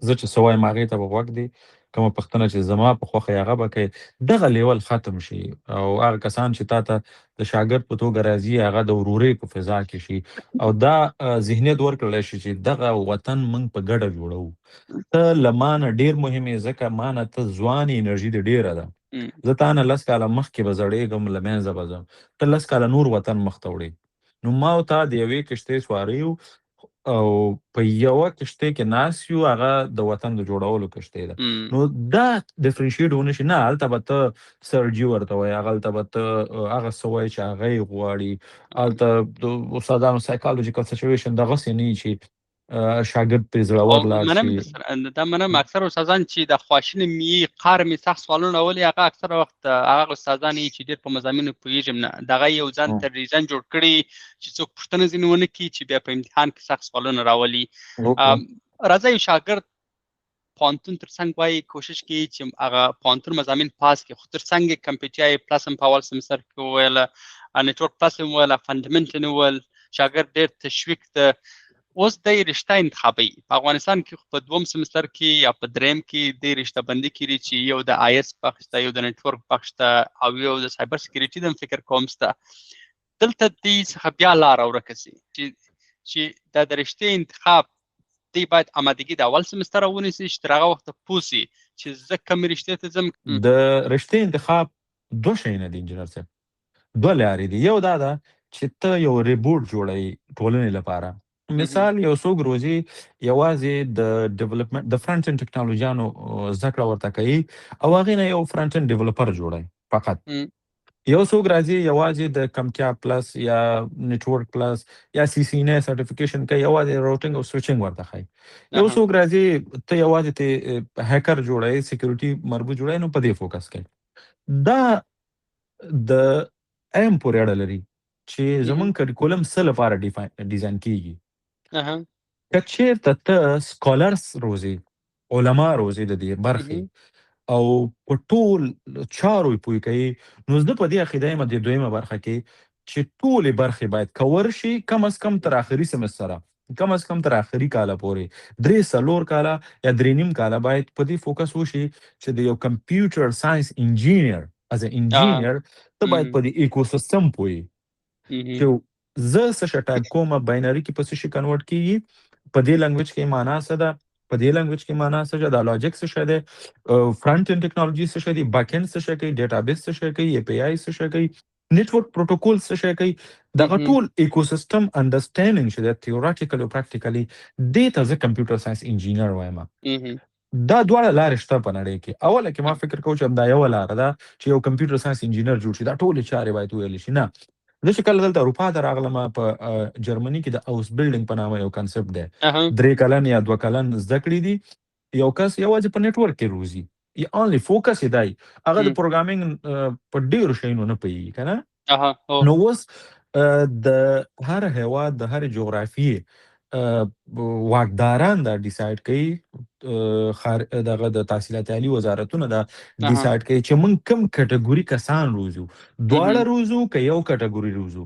زه چې څه وایم هغې ته به غوږ دی کومه پوښتنه چې زما په خوښه یې هغه به کوې دغه لیول ختم شي او هغه کسان چې تا ته د شاګرد په توګه راځي هغه د ورورۍ په فضا کې شي او دا ذهنیت ورکړلی شي چې دغه وطن موږ په ګډه جوړوو ته له ما نه ډېر مهم یې ځکه ما نه ته ځوان انرژي دې ډېره ده زه تا نه 10 کاله مخکې به زړېږم له منځه به ځم ته 10 کاله نور وطن مخ ته وړې نو ما او تا د یوې کښتۍ سواری یو او په یوه کښتۍ کې ناست یو هغه د وطن د جوړولو کښتۍ ده نو دا ډفرنشیټ ونه شي نه هلته به ته سرجي ورته وایې هغلته به ته هغه څه وایې چې هغه یې غواړي هلته د استادانو سایکالوجیکل سچویشن دغسې نه وي چې شاګرد پرې زړور لاړ شي دا منم اکثر استادان چې د خواشینې می قار می سخت سوالونه ولي هغه اکثر وخت هغه استادان چې ډېر په مضامینو پوهیږم نه دغه یو ځان تر ریزن جوړ کړي چې څوک پوښتنه ځینې ونه کړي چې بیا په امتحان کې سخت سوالونه راولي راځي یو شاګرد پوهنتون تر څنګ وایي کوشش کوي چې هغه پوهنتون مضامین پاس کړي خو تر څنګ کمپیوټر پلس هم په اول سمستر کې وویله نیټورک پلس هم وویله فنډامنټل وویل شاګرد ډېر تشویق ده اوس د رشته انتخابي په افغانستان کې په دوم سمستر کې یا په دریم کې د رشته بندي کړي چې یو د آی اس بخش ته یو د نیټورک بخش ته او یو د سایبر سکیورټي د فکر کوم سته دلته دې څخه بیا لار ورکه سي چې د رشته انتخاب دی باید آمادګي د اول سمستر ونیسي چې تر هغه وخت پوسي چې زه کوم رشته ته ځم د رشته انتخاب دوه شیونه دي انجینر صاحب دوه لارې دي یو دا ده چې ته یو ریبورټ جوړوي ټولنې لپاره مثال یو څوک روزي یوازې د ډیولپمنٹ د فرنٹ اینڈ ټیکنالوژیانو زده کړه ورته کوي او هغې نه یو فرنٹ اینڈ ډیولپر جوړوي فقط یو څوک راځي یوازې د کمتیا پلس یا نیټورک پلس یا سی سی ان سرټیفیکیشن کوي یوازې راوټینګ او سویچینګ ورته ښایي یو څوک راځي ته یوازې ته هیکر جوړوي سکیورټي مربوط جوړوي نو په دې فوکس کوي دا د ایم پورې اړه لري چې زمونږ کریکولم څه لپاره ډیزاین کیږي که چېرته ته سکالرز روزي علما روزي د دې برخې او په ټول چارو یې پوه کوي نو زه په دې عقیده یم د دویمه برخه کې چې ټولې برخې باید کور شي کم از کم تر آخري سمستره کم از کم تر آخري کاله پورې 3-4 کاله یا 3.5 کاله باید په دې فوکس وشي چې د یو کمپیوټر ساينس انجینیر از انجینیر ته باید په دې ایکوسیستم پوهی چې زه څه شی ټایپ کومه باینري کې په څه شي کنورټ کیږي په دې لنګویج کې معنا څه ده په دې لنګویج کې معنا څه ده دا لاجیک څه شی دی فرنٹ اینڈ ټیکنالوژي څه شی دی بیک اینڈ څه شی کوي ډیټابیس څه شی کوي اے پی آی څه شی کوي نیټورک پروتوکول څه شی کوي دغه ټول ایکوسیستم انډرسټینډینګ چې د تھیورټیکلی او پریکټیکلی دې ته زه کمپیوټر ساينس انجینر وایم دا دواړه لارې شته په نړۍ کې اوله کې ما فکر کوم چې دا یو لار ده چې یو کمپیوټر ساينس انجینر جوړ شي دا ټولې چارې باید ویل شي نه زه چې کله دلته اروپا ته راغلم په جرمني کې د هاوس بلډینګ په نامه یو کنسپټ دی 3 کلن یا 2 کلن زده کړي دي یو کس یوازې په نیټورک کې روزي یا اونلی فوکس یې دی هغه د پروګرامینګ په ډېرو شیانو نه پوهېږي که نه نو اوس د هر هېواد د هرې جغرافیې واکداران دا ډیسایډ کوي دغه د تحصیلات عالی وزارتونه دا ډیسایډ کوي چې موږ کم کټګوري کسان روزو دواړه روزو که یو کټګوري روزو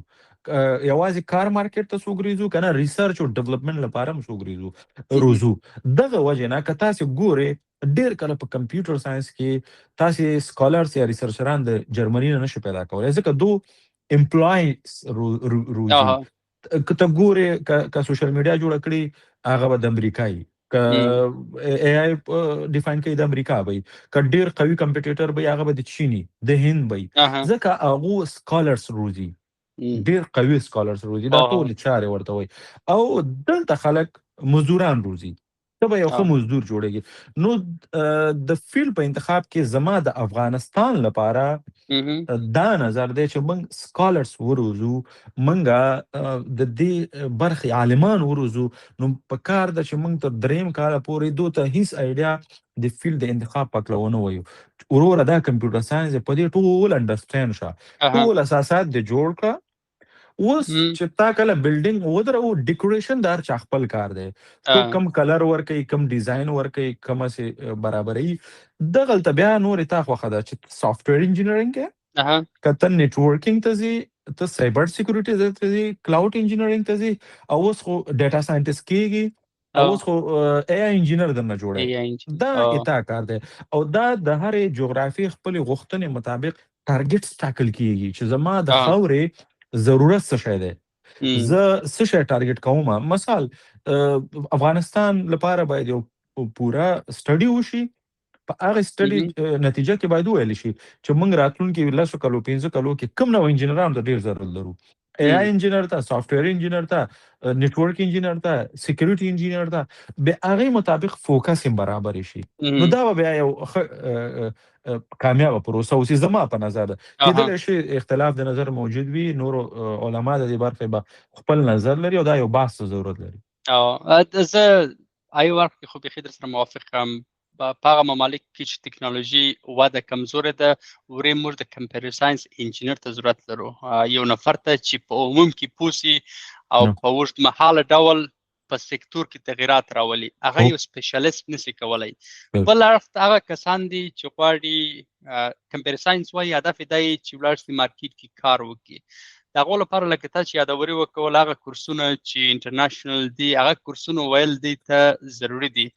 یوازې کار مارکیټ ته څوک ریزو کنه ریسرچ او ډیولپمنٹ لپاره هم څوک روزو دغه وجه نه که تاسو ګوره ډیر کله په کمپیوټر ساينس کې تاسو سکالرز یا ریسرچران د جرمني نه نشي پیدا کولای ځکه دو امپلای روزي که ته ګورې که سوشل میډیا جوړه کړي هغه به د امریکایي که ای آی ډیفاین کوي د امریکا وي که ډیر قوي کمپیټیټر وي هغه به د چینی د هند وي ځکه هغه سکالرز روزي ډیر قوي سکالرز روزي دا ټول چارې ورته وي او دلته خلک مزدوران روزي ته به یو ښه مزدور جوړېږي نو د فیلډ په انتخاب کې زما د افغانستان لپاره دا نظر دی چې موږ سکالرز وروزو موږ د دې برخې عالمان وروزو نو په کار ده چې موږ تر دریم کاله پورې دو ته هیڅ آیډیا د فیلډ د انتخاب پکله ونه وایو وروره دا کمپیوټر ساينس په دې ټول انډرسټینډ شه ټول اساسات د جوړ کړه اوس چې تا کله بلډینګ ودرو ډیکوریشن دار چا خپل کار دی تو کم کلر ورکي کم ډیزاین ورکي کم سه برابرۍ دغلته بیا نور تا خو خدا چې سافټویر انجینرینګ کې کته نیټورکینګ ته زی ته سایبر سکیورټي ته زی کلاود انجینرینګ ته زی او اوس خو ډاټا ساينټیست کېږي او اوس خو اي آی انجینر درنه جوړه دا اته کار دی او دا د هرې جغرافي خپل غوښتنې مطابق ټارګټس ټاکل کیږي چې زما د خاورې ضرورت څه شی دی زه څه شی ټارګټ کوم مثال افغانستان لپاره باید یو پورا سټډي وشي په هغه سټډي نتیجه کې باید ویل شي چې موږ راتلونکي 10 کلو 15 کلو کې کوم نو انجینرانو ته ډیر ضرورت لرو اي آی انجینر ته سافټویر انجینر ته نیټورک انجینر ته سکیورټي انجینر ته به هغه مطابق فوکس هم برابر شي نو دا بیا یو کامیاب پروسه اوسې زما په نظر ده کېدلی شي اختلاف د نظر موجود وي نور علما د دې برخې به خپل نظر لري او دا یو بحث ضرورت لري زه آی ورک خو به خدای سره موافق ام په هغه ممالک کې چې ټکنالوژي وده کمزوره ده ورې موږ د کمپیوټر ساينس انجینر ته ضرورت لرو یو نفر ته چې په عموم کې پوسی او په اوږد مهاله ډول په سکتور کې تغیرات راولي هغه یو سپیشلیست نشي کولای بل هغه کسان دي چې غواړي کمپیوټر ساينس وايي هدف دی چې ولر سي مارکیټ کې کار وکړي دا غوړ لپاره لکه تاسو یادوري وکول هغه کورسونه چې انټرنیشنل دي هغه کورسونه ویل دي ته ضروری دي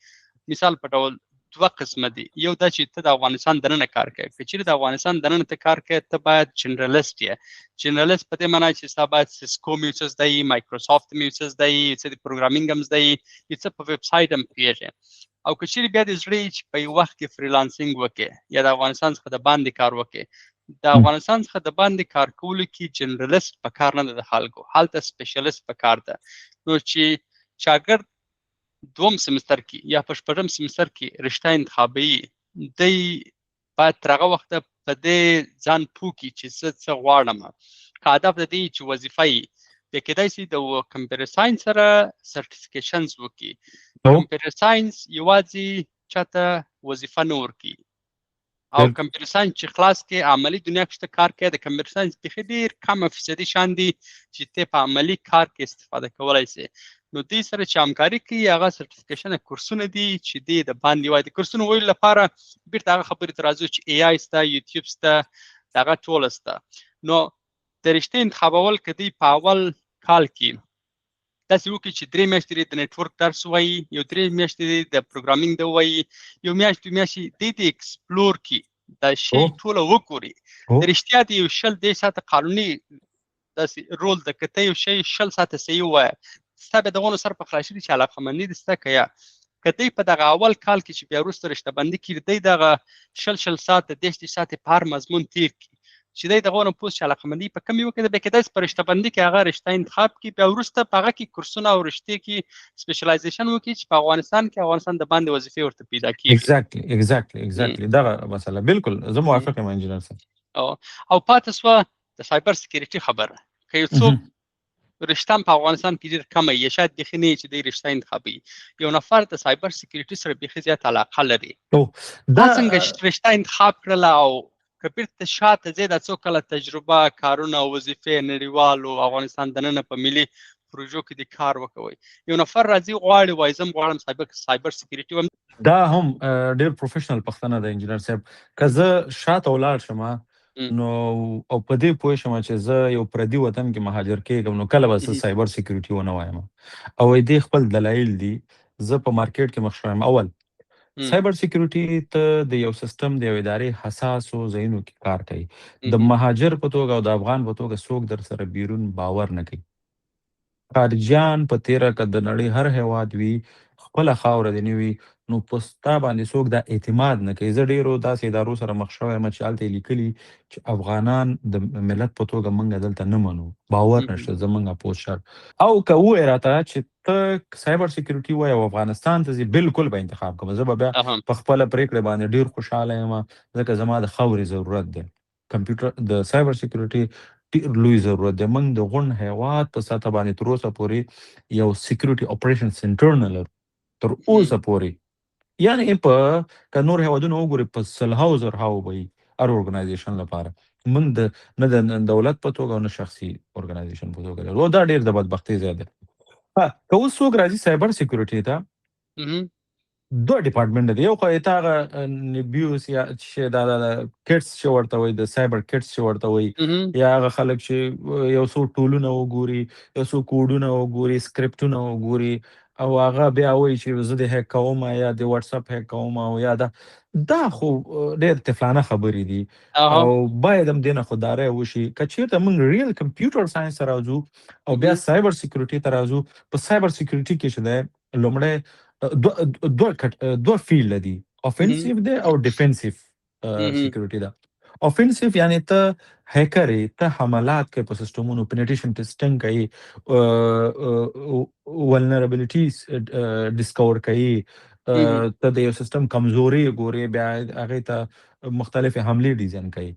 مثال په ډول دوه قسمه دي یو دا چې ته د افغانستان دننه کار کوي که چیرې د افغانستان دننه ته کار کوي ته باید جنرالیست یې جنرالیست په دې معنی چې تا باید سیسکو میوسز دی مایکروسافت میوسز دی څه د پروګرامینګ هم دی څه په ویب سایټ هم پیږي او که چیرې بیا د زړه چې په یو وخت کې فریلانسینګ وکړي یا د افغانستان څخه د باندې کار وکړي د افغانستان څخه د باندې کار کولو کې جنرالیست په کار نه د خلکو هلته سپیشلیست په کار ده نو چې شاګرد دوم سمستر کې یا په شپږم سمستر کې رشته انتخابي دی باید تر هغه وخته په دې ځان پوکي چې څه غواړم که هدف د دې چې وظیفه یې کېدای شي د کمپیوټر ساينس سره سرټیفیکیشنز وکړي کمپیوټر ساينس یوازې چاته وظیفه نه ورکړي او کمپیوټر ساينس چې خلاص کې عملی دنیا کې کار کوي د کمپیوټر ساينس په ډیر کم فیصدي شان دي چې ته په عملی کار کې استفاده کولای شي نو دې سره چې همکاري کوي هغه سرټیفیکیشن کورسونه دي چې دې د باندې وای د کورسونو ویل لپاره بیرته هغه خبرې تر راځو چې ای آی ستا یوټیوب ستا دغه ټول ستا نو د رشتې انتخابول کدي په اول کال کې تاسو وکړئ چې 3 میاشتې د نتورک درس وایي یو 3 میاشتې د پروګرامینګ د وایي یو میاشتې د ایکسپلور کی دا شی ټول وکوري د رشتیا دی یو شل د ساته قانوني د رول د کته یو شی شل ساته سی وای ستاسو دغه سر په خلاصي چې علاقه مندي دسته کیا کدی په دغه اول کال کې چې بیا وروسته رشته بندي کړي دغه شل ساعت د 10 ساعت پر مضمون تیر کی چې دغه نو پوس چې علاقه مندي په کم یو کې د کدی په رشته بندي کې هغه رشته انتخاب کې بیا وروسته په هغه کې کورسونه او رشته کې سپیشلایزیشن وکړي چې په افغانستان د باندې وظیفه ورته پیدا کیږي ایگزیکټلی دا مسله بالکل زه موافق یم انجینر صاحب او پاتې د سایبر سکیورټي خبره که یو څوک رشتہ په افغانستان کې ډیر کم یې شاید د خني چې د رشتہ انتخابي یو نفر د سایبر سکیورټي سره به خزيات علاقه لري دا څنګه رشتہ انتخاب کړل او کبیر ته شاته زیاده څو کله تجربه کارونه او وظیفه نړیوالو افغانستان دننه په ملي پروژو کې د کار وکوي. یو نفر راځي غواړي وایي زه غواړم سایبر سکیورټي وم. دا هم ډیر پروفیشنل پښتنه ده انجینر صاحب. که زه شاته ولاړ شم نو او په دې پوه شم چې زه یو پردي وطن کې مهاجر کېږم، نو کله به زه سایبر سکیورټي ونه وایم. او دې خپل دلایل دي. زه په مارکیټ کې مخ شوم. اول سایبر سکیورټي ته د یو سیستم د یو ادارې حساسو ځایونو کې کار کوي. د مهاجر په توګه او د افغان په توګه څوک در سره بیرون باور نه کوي. خارجیان په تیره که د نړۍ هر هیواد وي، خپله خاوره دې نه وي، نو په ستا باندې څوک دا اعتماد نه کوي. زه ډېرو داسې ادارو سره مخ شوی یم چې هلته یې لیکلي چې افغانان د ملت په توګه موږ دلته نه منو، باور نشته زموږ اپوز شر. او که ووایې راته چې ته سایبر سکیورټي وایې او افغانستان ته ځې، بالکل به انتخاب کوم. زه به بیا په خپله پرېکړې باندې ډېر خوشحاله یم، ځکه زما د خاورې ضرورت دی. کمپیوټر د سایبر سکیورټي ډېر لوی ضرورت دی. موږ د غونډ هیواد په سطح باندې تر اوسه پورې یو سکیورټي اپریشن سنټر نه لرو، تر اوسه پورې. یعنې په که نور هیوادونه وګورې په سلهاو زرهاو به وي هر ارګنایزیشن لپاره. موږ نه د دولت په توګه او نه شخصي ارګنایزیشن په توګه لرو. او دا ډېر د بدبختۍ ځای دی. که اوس څوک راځي سایبر سکیورټي ته، دوه ډپارټمنټ دي. یو خو یې تا هغه نیبیوس یا چې دا کټس چې ورته وایي، د سایبر کټس چې ورته وایي، یا هغه خلک چې یو څو ټولونه وګوري، یو څو کوډونه وګوري، سکرپټونه وګوري، او هغه بیا وایي چې زه د هیک کوم یا د واتساپ هیک کوم، او یا دا خو ډېر طفلانه خبرې دي. او باید هم دې نه خودداری وشي. که چېرته موږ ریل کمپیوټر ساینس ته راځو او بیا سایبر سکیورټي ته راځو، په سایبر سکیورټي کې چې دی لومړی دوه فیلډ دي، افنسیو دی او ډیفنسیو سکیورټي ده. افنسیو یعنی ته هیکر یې، ته حملات کوي په سیسټمونو، پینیټیشن ټیسټنګ کوي، ولنربیلیټیز ډسکور کوي، ته د یو سیسټم کمزوري ګوري، بیا هغې ته مختلفې حملې ډیزاین کوي.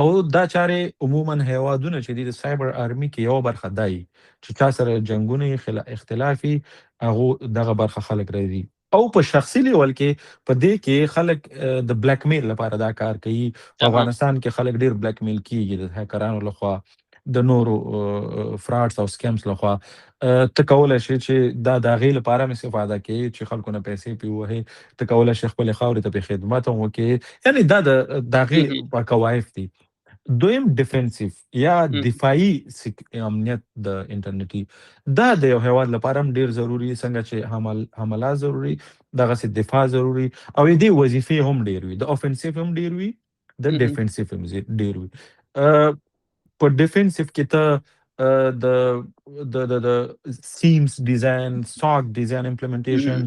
او دا چارې عموما هیوادونه چې دي د سایبر آرمي کې یوه برخه دا وي چې چا سره جنګونه یې اختلاف وي، هغو دغه برخه خلک راځي. او په شخصي لیول کې په دې کې خلک د بلیک میل لپاره دا کار کوي. په افغانستان کې خلک ډېر بلیک میل کېږي د هیکرانو لخوا، د نورو فراډس او سکیمز لخوا. ته کولی شې چې دا د هغې لپاره هم استفاده کوي چې خلکو نه پیسې پرې ووهې. ته کولی شې خپلې خاورې ته پرې خدمت هم وکړې. یعنې دا د هغې کوایف دي. دویم ډیفنسیو یا دفاعي امنیت د انټرنیټي، دا د یو هیواد لپاره هم ډېر ضروري. څنګه چې حملات ضروري، دغسې دفاع ضروري، او دې وظیفې هم ډېر وي. د افنسیو هم ډېر وي، د ډیفنسیو هم ډېر وي. په ډیفنسیو کې ته د سیمز ډیزاین، ساک ډیزاین امپلیمنټیشن،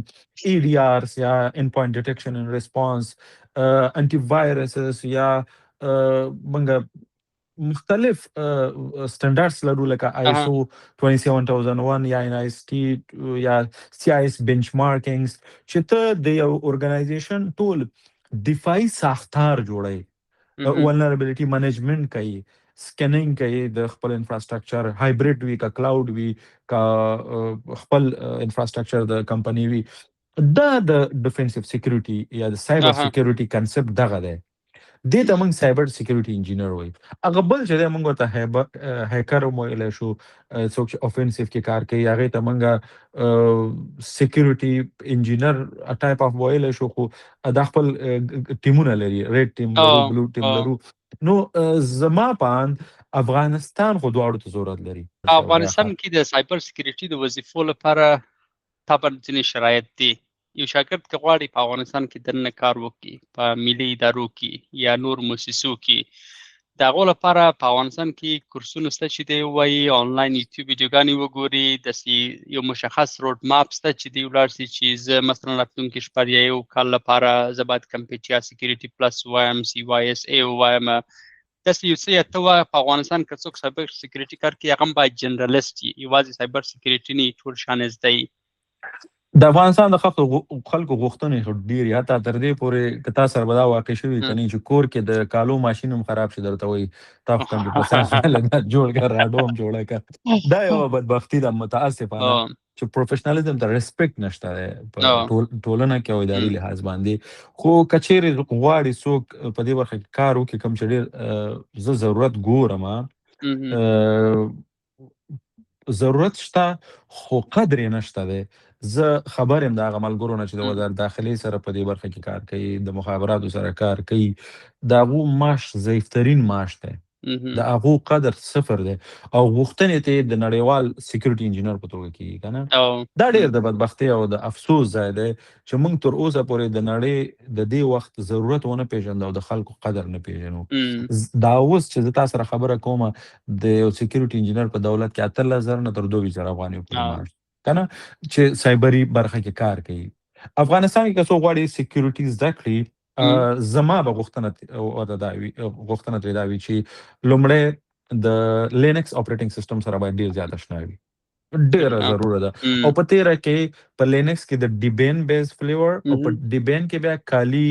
ای ډي آرس یا ان پوینټ ډیټیکشن ان ریسپانس، انټي وایرسز، یا موږ مختلف سټنډرډز لرو لکه ISO 27001 یا NIST یا CIS بنچمارکینګز، چې ته د یو ارګنایزیشن ټول دفاعي ساختار جوړوي، ولنربیلیټي منیجمنټ کوي، سکینینګ کوي د خپل انفراسټرکچر، هایبریډ وي که کلاود وي که خپل انفراسټرکچر د کمپنی وي. دا د ډیفنسیو سکیورټي یا د سایبر سکیورټي کنسپټ دغه دی. دې ته موږ سایبر سکیورټي انجینر وایي. هغه بل چې دی موږ ورته هیکر هم ویلی شو. څوک چې افنسیو کې کار کوي هغې ته موږ سکیورټي انجینر ټایپ اف ویلی شو. خو دا خپل ټیمونه لري، ریډ ټیم لرو، بلو ټیم لرو. نو زما په اند افغانستان خو دواړو ته ضرورت لري. افغانستان کې د سایبر سکیورټي د وظیفو لپاره طبعا ځینې شرایط دي. یو شاګرد که غواړي په افغانستان کې دننه کار وکړي په ملي ادارو کې یا نور مؤسسو کې، د هغو لپاره په افغانستان کې کورسونه شته چې دی ووایي، آنلاین یوټیوب ویډیوګانې وګوري، داسې یو مشخص روډ ماپ شته چې دی ولاړ شي چې زه مثلا راتلونکي شپږ یا یو کال لپاره زه باید کمپیوټر سکیورټي پلس ووایم، CYSA ووایم. داسې یو څه یا ته وایه په افغانستان که څوک سایبر سکیورټي کار کوي هغه هم باید جنرالست وي، یوازې سایبر سکیورټي نه ټول شیان زده وي. د افغانستان د خلکو غوښتنې ډېرې، حتی تر دې پورې که تا سره به دا واقع شوي که نه چې کور کې د کالو ماشین هم خراب شي، درته وایي تا خو کمپیوټر ساینس لږ جوړ کړه، راډو هم جوړه کړه. دا یوه بدبختي ده متاسفانه چې پروفیشنالیزم ته ریسپیکټ نشته دی په ټولنه کې او اداري لحاظ باندې. خو که چیرې غواړي څوک په دې برخه کې کار وکړي، کوم چې ډېر زه ضرورت ګورم، ضرورت شته خو قدر یې نشته دی. زه خبر یم د هغه ملګرو نه چې د وزارت داخلې سره په دې برخه کې کار کوي، د مخابراتو سره کار کوي. د هغو معاش ضعیفترین معاش دی. د هغو قدر صفر دی او غوښتنې ته یې د نړیوال سیکیورټي انجینر په توګه کېږي که نه. دا ډېر د بدبختۍ او د افسوس ځای دی چې موږ تر اوسه پورې د نړۍ د دې وخت ضرورت ونه پېژنده او د خلکو قدر نه پېژنو. دا اوس چې زه تا سره خبره کومه د یو سیکیورټي انجینر په دولت کې 18,000 نه تر 22,000 افغانیو پورې معاش که نه، چې سایبري برخه کې کار کوي. افغانستان کې که څوک غواړي سیکیورټي زده کړي، زما به غوښتنه ترې دا وي چې لومړی د لینکس اپریټنګ سیسټم سره باید ډېر زیات اشنا وي. ډېره ضروره ده. او په تیره کې په لینکس کې د ډیبین بیس فلیور او په ډیبین کې بیا کالی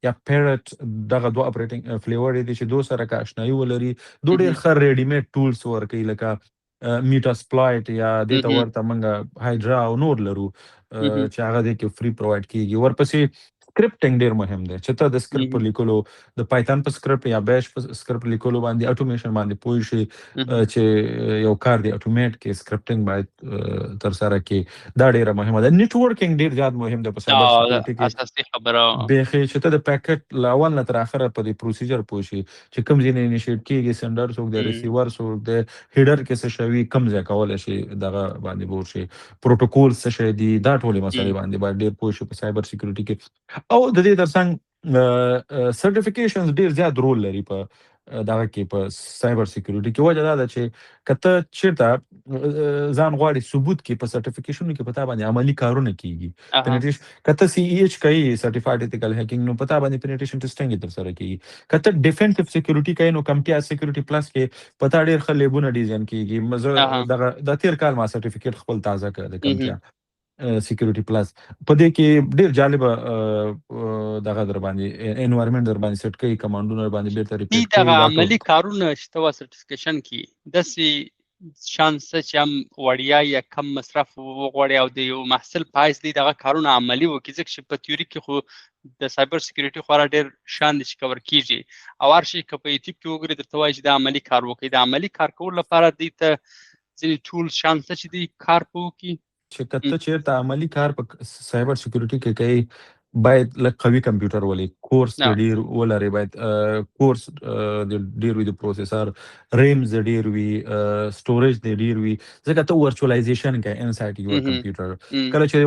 یا پیرټ دغه دوه اپریټنګ فلیور دي چې دو سره که اشنایي ولري، دو ډېر ښه ریډیمیډ ټولز ورکوي لکه میټاسپلایټ یا دې ته ورته موږ هایډرا او نور لرو چې هغه دې کې فری پرووایډ کېږي. ورپسې سکرپټنګ ډېر مهم دی چې ته د سکرپټ په لیکلو د پایتان په سکرپټ یا بیش په سکرپټ لیکلو باندې اټومیشن باندې پوه شي چې یو کار دی اټومیټ کې سکرپټنګ باید ترسره کړي. دا ډېره مهمه ده. نیټورکینګ ډېر زیات مهم دی په سایبر سکیورټي کې. اساسي خبره بیخي چې ته د پیکټ له اول نه تر اخره په دې پروسیجر پوه شي چې کوم ځای نه انیشیټ کېږي، سنډر څوک دی، ریسیور څوک دی، هیډر کې څه شوي، کوم ځای کولی شي دغه باندې بور شي، پروټوکول څه شی دي، دا ټولې مسلې باندې باید ډېر پوه شي په سایبر سکیورټي کې. او د دې ترڅنګ سرټیفیکیشنز ډېر زیات رول لري په دغه کې په سایبر سکیورټي کې. وجه دا ده چې که ته چېرته ځان غواړې ثبوت کړي په سرټیفیکیشنونو کې په تا باندې عملي کارونه کېږي. پینټریشن که ته CEH کوي، سرټیفاید ایتیکل هیکینګ، نو په تا باندې پینټریشن ټیسټنګ یې ترسره کېږي. که ته ډیفینسیو سکیورټي کوي نو کمپټیا سکیورټي پلس کې په تا ډېر ښه لیبونه ډیزاین کېږي. زه دغه د تېر کال ما سرټیفیکیټ خپل تازه کړ د کمپټیا سکیورټي پلس. په دې کې ډېر جالبه دغه در باندې انوایرمنټ در باندې سیټ کوي، کمانډونه در باندې بیرته ریپیټ کوي. دغه عملي کارونه چې ته سرټیفیکیشن کې داسې شانس چې هم وړیا یا کم مصرف وغواړي او د یو محصل پایس دی دغه کارونه عملي وکړي، ځکه چې په تیوري کې خو د سایبر سکیورټي خورا ډېر شان دي چې کور کېږي او هر شي که په یوټیوب کې وګورې درته وایي چې د عملي کار وکړي. د عملي کار کولو لپاره دوی ته ځینې ټول شان شته چې دوی کار په وکړي. چې که ته چېرته عملي کار په سایبر سکیورټي کې کوي باید لږ قوي کمپیوټر ولري، کورس دې ډېر ولري، باید کورس دې ډېر وي، د پروسیسر ریمز دې ډېر وي، سټوریج دې ډېر وي، ځکه ته ورچوالایزیشن کوي انسایډ یور کمپیوټر. کله چې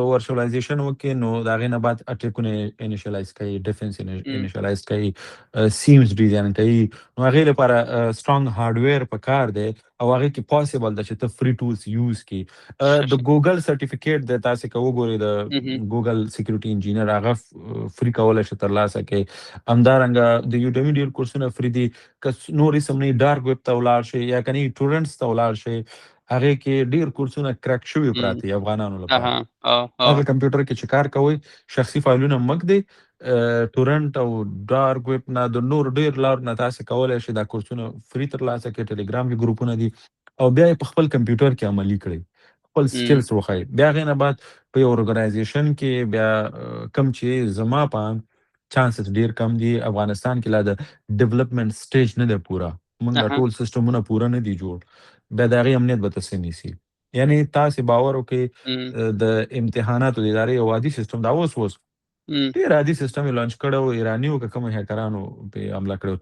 ورچوالایزیشن وکړي نو د هغې نه بعد اټیکونه انیشیلایز کوي، ډیفنس انیشیلایز کوي، سیمز ډیزاین کوي. نو هغې لپاره سټرانګ هارډویر پکار دی او هغې کې پاسبل ده چې ته فری ټولز یوز کړي. د ګوګل سرټیفیکیټ دی، تاسې که وګورئ د ګوګل سکیورټي انجینر هغه فری کولی شي ترلاسه کړي. همدارنګه د یوډمي ډېر کورسونه فری دي. که نور اسم نه ډارک ویب ته ولاړ شئ یا که نه ټورنټس ته ولاړ شئ، هغې کې ډېر کورسونه کرک شوي پراته دي افغانانو لپاره. هغه کمپیوټر کې چې کار کوئ شخصي فایلونه مه ږدئ، ټورنټ او ډارک ویب نه د نور ډېر لار نه تاسې کولی شئ دا کورسونه فری ترلاسه کړئ. ټلیګرام کې ګروپونه دي او بیا یې په خپل کمپیوټر کې عملي کړئ، خپل سکلز وښایي. بیا هغې نه بعد په یو ارګنایزیشن کې بیا کم چې زما په چانسز ډېر کم دي. افغانستان کې لا د ډیولپمنټ سټیج نه دی پوره، موږ دا ټول سیسټمونه پوره نه دي جوړ. بیا د هغې امنیت به ته څه نیسي؟ یعنې تاسې باور وکړئ د امتحاناتو د ادارې یو عادي سیسټم دا اوس ډېر عادي سیسټم یې لانچ کړی و، ایراني و که کومو هیکرانو پرې حمله کړې و،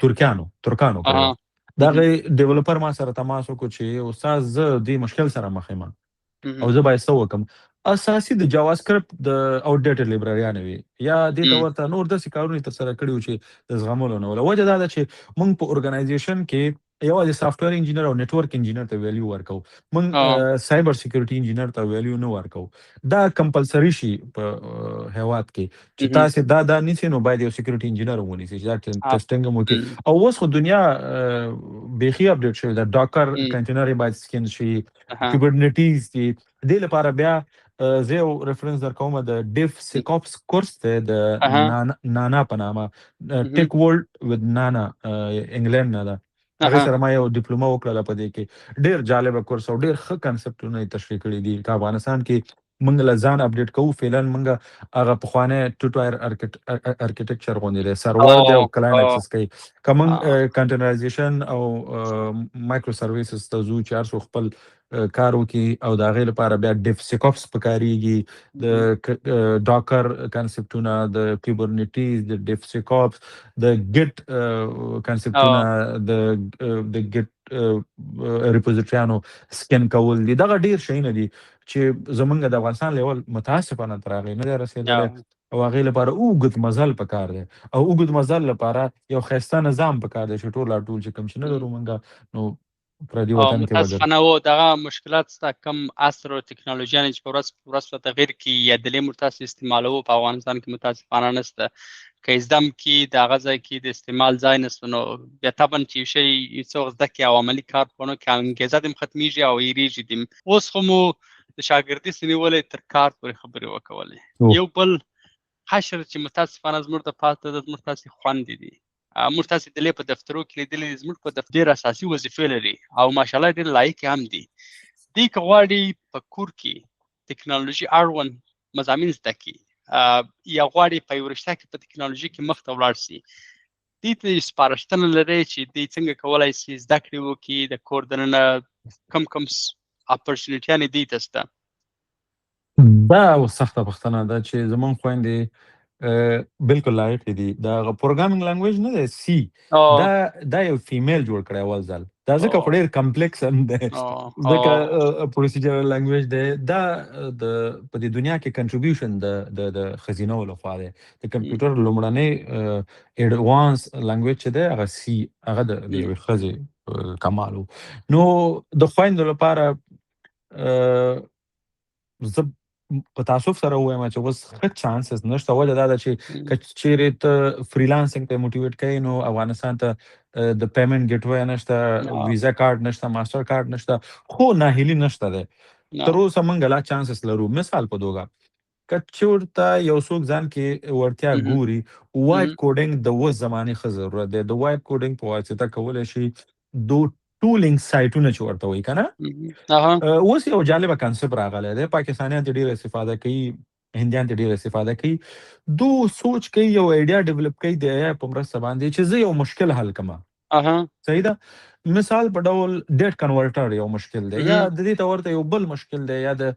ترکانو کړی و. د هغې ډیولپر ما سره تماس وکړو چې استاد زه دې مشکل سره مخ یم او زه باید څه وکړم. اساسي د جاوا سکرپټ د آوټ ډیټډ لیبرریانې وي یا دې ته ورته نور داسې کارونه یې ترسره کړي وو چې د زغملو نه وله. وجه دا ده چې موږ په ارګنایزیشن کې یوازې سافټویر انجینر او نیټورک انجینر ته ویلیو ورکو، موږ سایبر سکیورټي انجینر ته ویلیو نه ورکو. دا کمپلسري شي په هیواد کې چې تاسې دا نیسئ نو باید یو سکیورټي انجینر هم ونیسئ چې دا ټیسټنګ هم وکړي. او اوس خو دنیا بیخي اپډیټ شوې ده، ډاکر کنټینر یې باید سکین شي، کیبرنیټیز دي. دې لپاره بیا زه یو ریفرنس در کوم، د ډیف سیکاپس کورس دی د نانا په نامه، ټیک ورلډ ود نانا، انګلند نه ده. هغې سره ما یو ډیپلوما وکړله په دې کې. ډېر جالبه کورس او ډېر ښه کنسپټونه یې تشریح کړي دي. که افغانستان کې موږ له ځان اپډیټ کوو، فعلا موږ هغه پخوانی ټو ټایر ارکیټیکچر غوندې دی، سرور دی او کلاینټ اکسس کوي. که موږ کنټینرایزیشن او مایکرو سرویسز ته ځو چې هر څوک خپل کار وکړي او د هغې لپاره بیا ډیفسیکوپس پکارېږي د ډاکر کنسپټونه د کیبرنیټیز د ډیفسیکوپس د ګیټ کنسپټونه د ګیټ ریپوزیټریانو سکین کول دي دغه ډېر شیونه دي چې زمونږ د افغانستان لیول متاسفانه تر هغې نه دی رسېدلی او هغې لپاره اوږد مزل پکار دی او اوږد مزل لپاره یو ښایسته نظام پکار دی چې ټول راټول چې کوم چې نه لرو مونږه نو پردي وطن کې متاسفانه دغه مشکلات شته کم عصر او ټکنالوژیانې چې په ورځ په تغیر کې یا د لیمو تاسو استعمالوو په افغانستان کې متاسفانه نشته که زدم کې د هغه ځای کې د استعمال ځای نشته نو بیا طبعا چې یو شی یو څه زده کړي او عملي کار پونه کې انګېزه دې ختمیږي او هېرېږي دې اوس خو مو د شاګردي سنیولې تر کار پورې خبرې وکولې یو بل حشر چې متاسفانه زموږ د پاته د زموږ تاسې خوندې دي موږ تاسې د په دفترو کې لیدلي زموږ په دفتر ډېر اساسي وظیفې لري او ماشاءالله ډېر لایق هم دي دوی که غواړي په کور کې ټکنالوژي اړوند مضامین زده کړي یا غواړي په یوه رشته کې په ټکنالوژي کې مخ ته ولاړ سي دوی ته سپارښتنه لري چې دوی څنګه کولی سي زده کړې وکړي د کور دننه کم اپورچونیټیانې دوی ته شته دا سخته پوښتنه ده چې زمونږ خویندې بالکل لایق دي دا پروګرامینګ لانګویج نه دی سی دا یو فیمیل جوړ کړی اول ځل دا ځکه خو ډېر کمپلیکس هم دی ځکه پروسیجرل لانګویج دی دا په دې دنیا کې کنټریبیوشن د ښځینو لخوا دی د کمپیوټر لومړنی ایډوانس لانګویج چې دی هغه سی هغه د یوې ښځې کمال و نو د خویندو لپاره زه په تاسف سره وایم چې اوس ښه چانسز نشته وجه دا ده چې که چیرې ته فریلانسینګ ته موټیویټ کوې نو افغانستان ته د پیمنټ ګیټ وی نشته ویزا کارت نشته ماسټر کارت نشته خو ناهیلي نشته دی تر اوسه موږ لا چانسز لرو مثال په توګه که چېرته یو څوک ځان کې وړتیا ګوري وایب کوډینګ د اوس زمانې ښه ضرورت دی د وایب کوډینګ په واسطه کولی شي دو ټولینګ سایټونه چې ورته وایي که نه اوس یو جالبه کنسپټ راغلی دی پاکستانیان ترې ډېره استفاده کوي هندیان ترې ډېره استفاده کوي دو سوچ کوي یو ایډیا ډیولپ کوي د اے په مرسته باندې چې زه یو مشکل حل کړم صحیح ده مثال په ډول ډیټ کنورټر یو مشکل دی یا د دې ته ورته یو بل مشکل دی یا د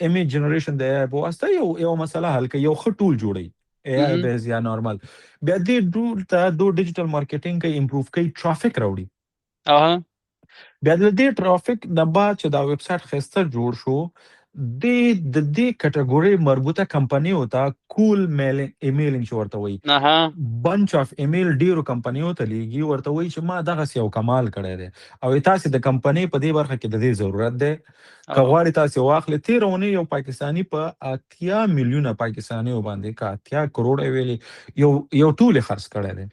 امیج جنریشن د اے په واسطه یو مسله حل کوي یو ښه ټول جوړوي اے آی بیس یا نارمل بیا دې ټول ته دو ډیجیټل مارکیټینګ کوي امپروف کوي ټرافیک راوړي بیا د دې ټرافیک نه بعد چې دا ویب سایټ ښایسته جوړ شو د دې کټګورۍ مربوطه کمپنیو ته کول ایمیلینګ چې ورته وایي بنچ اف ایمیل ډیرو کمپنیو ته لیږي ورته وایي چې ما دغسې یو کمال کړی دی او تاسې د کمپنۍ په دې برخه کې د دې ضرورت دی که غواړئ تاسې واخلئ تېره اونۍ یو پاکستاني په 80 میلیونه پاکستانیو باندې که 80 کروړه یې ویلې یو ټول یې خرڅ کړی دی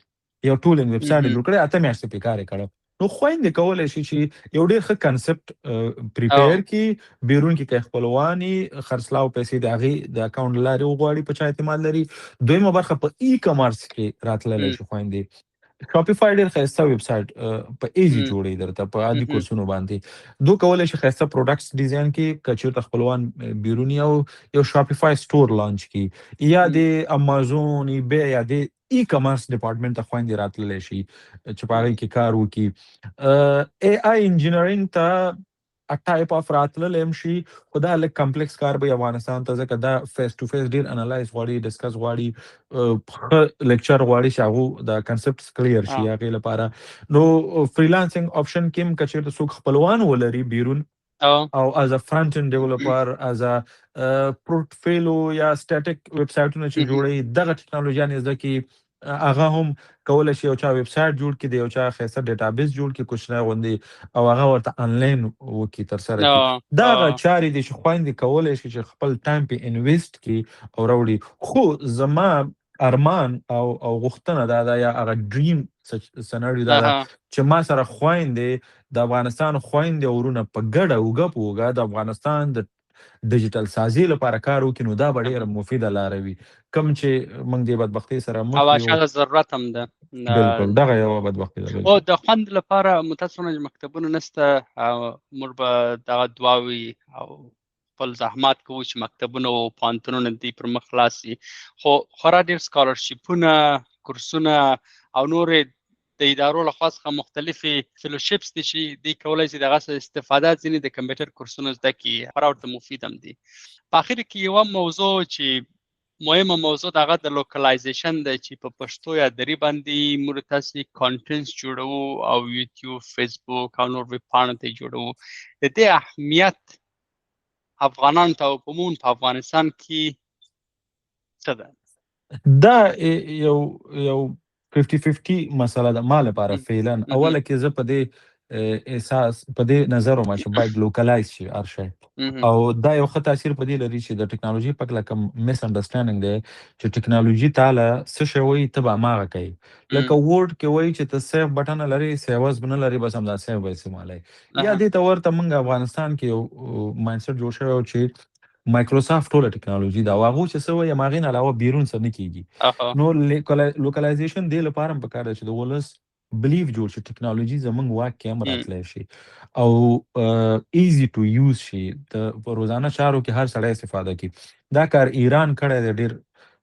یو ټولینګ ویب سایټ یې جوړ کړی 8 میاشتې پرې کار یې کړی نو خویندې کولی شي چې یو ډېر ښه کنسپټ پریپیر کړي بیرون کې که خپلوان یي خرڅلاو پیسې د هغې د اکاونټ له لارې وغواړي په چا اعتماد لري دویمه برخه په ای کمرس کې راتللی شي خویندې شاپیفای ډېر ښایسته ویب سایټ په ایزي جوړوي درته په عادي کورسونو باندې دو کولی شي ښایسته پروډکټس ډیزاین کړي که چېرته خپلوان بیرون یو شاپیفای سټور لانچ کړي یا د امازون ایبی یا د ای کمرس ډپارټمنټ ته خویندې راتللی شي چې په هغې کې کار وکړي اے آی انجینرینګ ته ټایپ اف راتللی هم شي خو دا لږ کمپلیکس کار به افغانستان ته ځکه دا فیس ټو فیس ډېر انالایز غواړي ډسکس غواړي ښه لیکچر غواړي چې هغو دا کنسپټس کلیر شي هغې لپاره نو فریلانسینګ آپشن کې هم که چېرته څوک خپلوان ولري بیرون او از ا فرنٹ اینډ ډیولپر از ا پورټفیلو یا سټیټیک ویب سایټونه چې جوړوي دغه ټکنالوژیانې زده کړي هغه هم کولی شي یو چا ویب سایټ جوړ کړي د یو چا ښایسته ډیټابیس جوړ کړي کوچنی غوندې او هغه ورته انلاین وکړي ترسره کړي دغه چارې دي چې خویندې کولی شي چې خپل ټایم پې انویسټ کړي او راوړي خو زما ارمان او غوښتنه دا ده یا هغه ډریم سناریو دا ده چې ما سره خویندې د افغانستان خویندې ورونه په ګډه اوږه په اوږه د افغانستان د ډیجیټل سازي لپاره کار وکړي نو دا به ډېره مفیده لاره وي کوم چې موږ دې بدبختۍ سره مخ یو او ضرورت هم ده بالکل دغه یوه بدبختي ده او د خوند لپاره متاسفانه چې مکتبونه نشته موږ به دغه دعاوې او خپل زحمات کوو چې مکتبونه او پوهنتونونه دې پر مخ خلاص شي خو خورا ډېر سکالرشیپونه کورسونه او نورې د ادارو له خوا څخه مختلفې فیلوشپس دي چې دوی کولی شي د هغه څخه استفاده ځینې د کمپیوټر کورسونو زده کړي، خورا ورته مفید هم دي. په اخر کې یوه موضوع چې مهمه موضوع د هغه د لوکلایزیشن ده چې په پښتو یا دري باندې موږ تاسې کانټنټس جوړوو او یوټیوب، فیسبوک او نور ویب پاڼو ته یې جوړوو. د دې اهمیت افغانانو ته او عموما په افغانستان کې څه ده؟ دا یو 50-50 مسله ده ما لپاره فعلا. اوله کې زه په دې احساس په دې نظر وم چې باید لوکلایز شي هر شی، او دا یو ښه تاثیر په دې لري چې د ټکنالوژي په کله کوم مس انډرسټانډینګ دی چې ټکنالوژي تعالی څه شی وایي ته به هماغه کوي. لکه ورډ کې وایي چې ته سیف بټن لري، سیوز به نه لري، بس همدا سیف به استعمالوي. یا دې ته ورته موږ افغانستان کې یو مایندسیټ جوړ شوی و چې مایکروسافټ ټوله ټکنالوژي دا، او هغو چې څه وایي هماغې نه علاوه بیرون څه نه کېږي. نو لوکلایزیشن دې لپاره هم پکار ده چې د ولس بلیف جوړ شي ټکنالوژي زموږ واک کې هم راتلی شي او ایزي ټو یوز شي، په روزانه چارو کې هر سړی استفاده کړي. دا کار ایران کړی دی، ډېر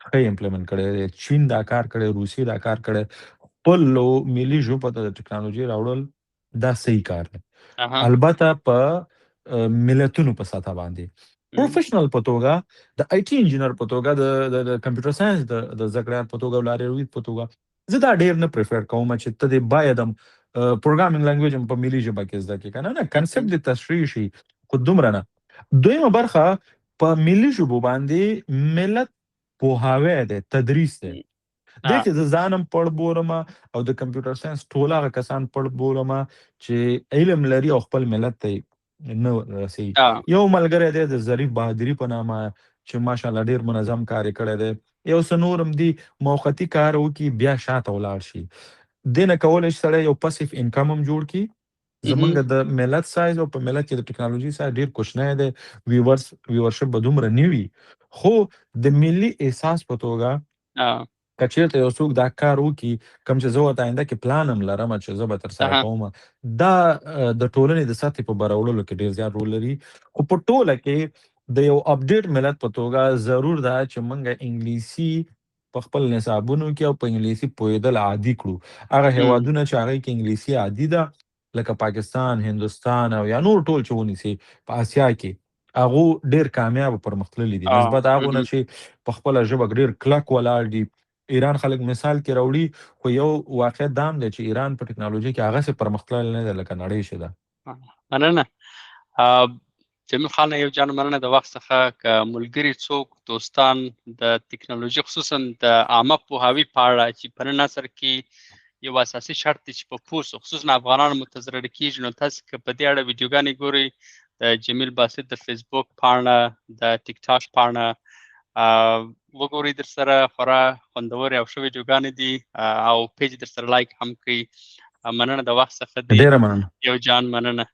ښه امپلیمنټ کړی دی. چین دا کار کړی، روسیې دا کار کړی. خپل ملي ژبو ته د ټکنالوژي راوړل دا صحیح کار دی، البته په ملتونو په سطح باندې. پروفیشنل په توګه د آی ټي انجینر په توګه د کمپیوټر ساينس د زده کړیال په توګه، لاریروي په توګه زه دا ډېر نه پریفر کوم چې ته دې باید هم پروګرامینګ لنګویج هم په ملي ژبه کې زده کړې، که نه کنسپټ دې تشریح شي خو دومره نه. دویمه برخه په ملي ژبو باندې ملت پوهاوی دی، تدریس دی. دې کې زه ځان هم پړ بولم او د کمپیوټر ساينس ټول هغه کسان پړ بولم چې علم لري او خپل ملت ته نه رسوي. یو ملګری دی د ظریف بهادري په نامه چې ماشاءالله ډېر منظم کار یې کړی دی. یو څه نور هم دي موقتي کار وکړي بیا شاته ولاړ شي. دې نه کولی شي سړی یو پسیف انکم هم جوړ کړي. زمونږ د ملت سایز او په ملت کې د ټکنالوژي سایز ډېر کوچنی دی، ویورشپ به دومره نه وي، خو د ملي احساس په توګه که چېرته یو څوک دا کار وکړي، کوم چې زه ورته آینده کې پلان هم لرم چې زه به ترسره کوم، دا د ټولنې د سطحې په براوړلو کې ډېر زیات رول لري. خو په ټوله کې د یو اپډیټ ملت په توګه ضرور ده چې موږ انګلیسي په خپل نصابونو کې او په انګلیسي پوهېدل عادي کړو. هغه هېوادونه چې هغوی کې انګلیسي عادي ده لکه پاکستان، هندوستان او یا نور ټول چې ونیسي په اسیا کې، هغو ډېر کامیاب او پرمختللي دي نسبت هغو نه چې په خپله ژبه ډېر کلک ولاړ دي. ایران خلک مثال کې راوړي، خو یو واقعیت دا هم دی چې ایران په ټکنالوژي کې هغسې پرمختللی نه دی لکه نړۍ چې ده. مننه جمیل خان، یو جان مننه د وخت څخه. که ملګري څوک دوستان د ټکنالوژي خصوصا د عامه پوهاوي په اړه چې په نن عصر کې یو اساسي شرط دی چې په پوه خصوصا افغانان متضرر کېږي، نو تاسو که په دې اړه ویډیوګانې ګورئ، د جمیل باسط د فیسبوک پاڼه، د ټیک ټاک پاڼه وګورئ، در سره خورا خوندورې او ښه ویډیوګانې دي او پیج در سره لایک هم کړئ. مننه د وخت څخه دی. ډېره مننه یو جان، مننه.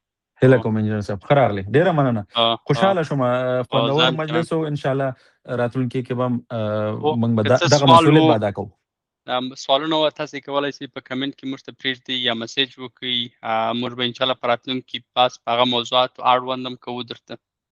هیله کوم انجینر صاحب، ښه راغلی، ډېره مننه، خوشحاله شوم. خوندور مجلس و، انشاءالله راتلونکي کې به موږ به دغه مسؤلیت به ادا کوو. سوالونه تاسې کولی شئ په کمنټ کې موږ ته پرېږدئ یا میسیج وکړئ. موږ به انشاءالله په راتلونکي پاس په هغه موضوعاتو اړوند هم کوو درته.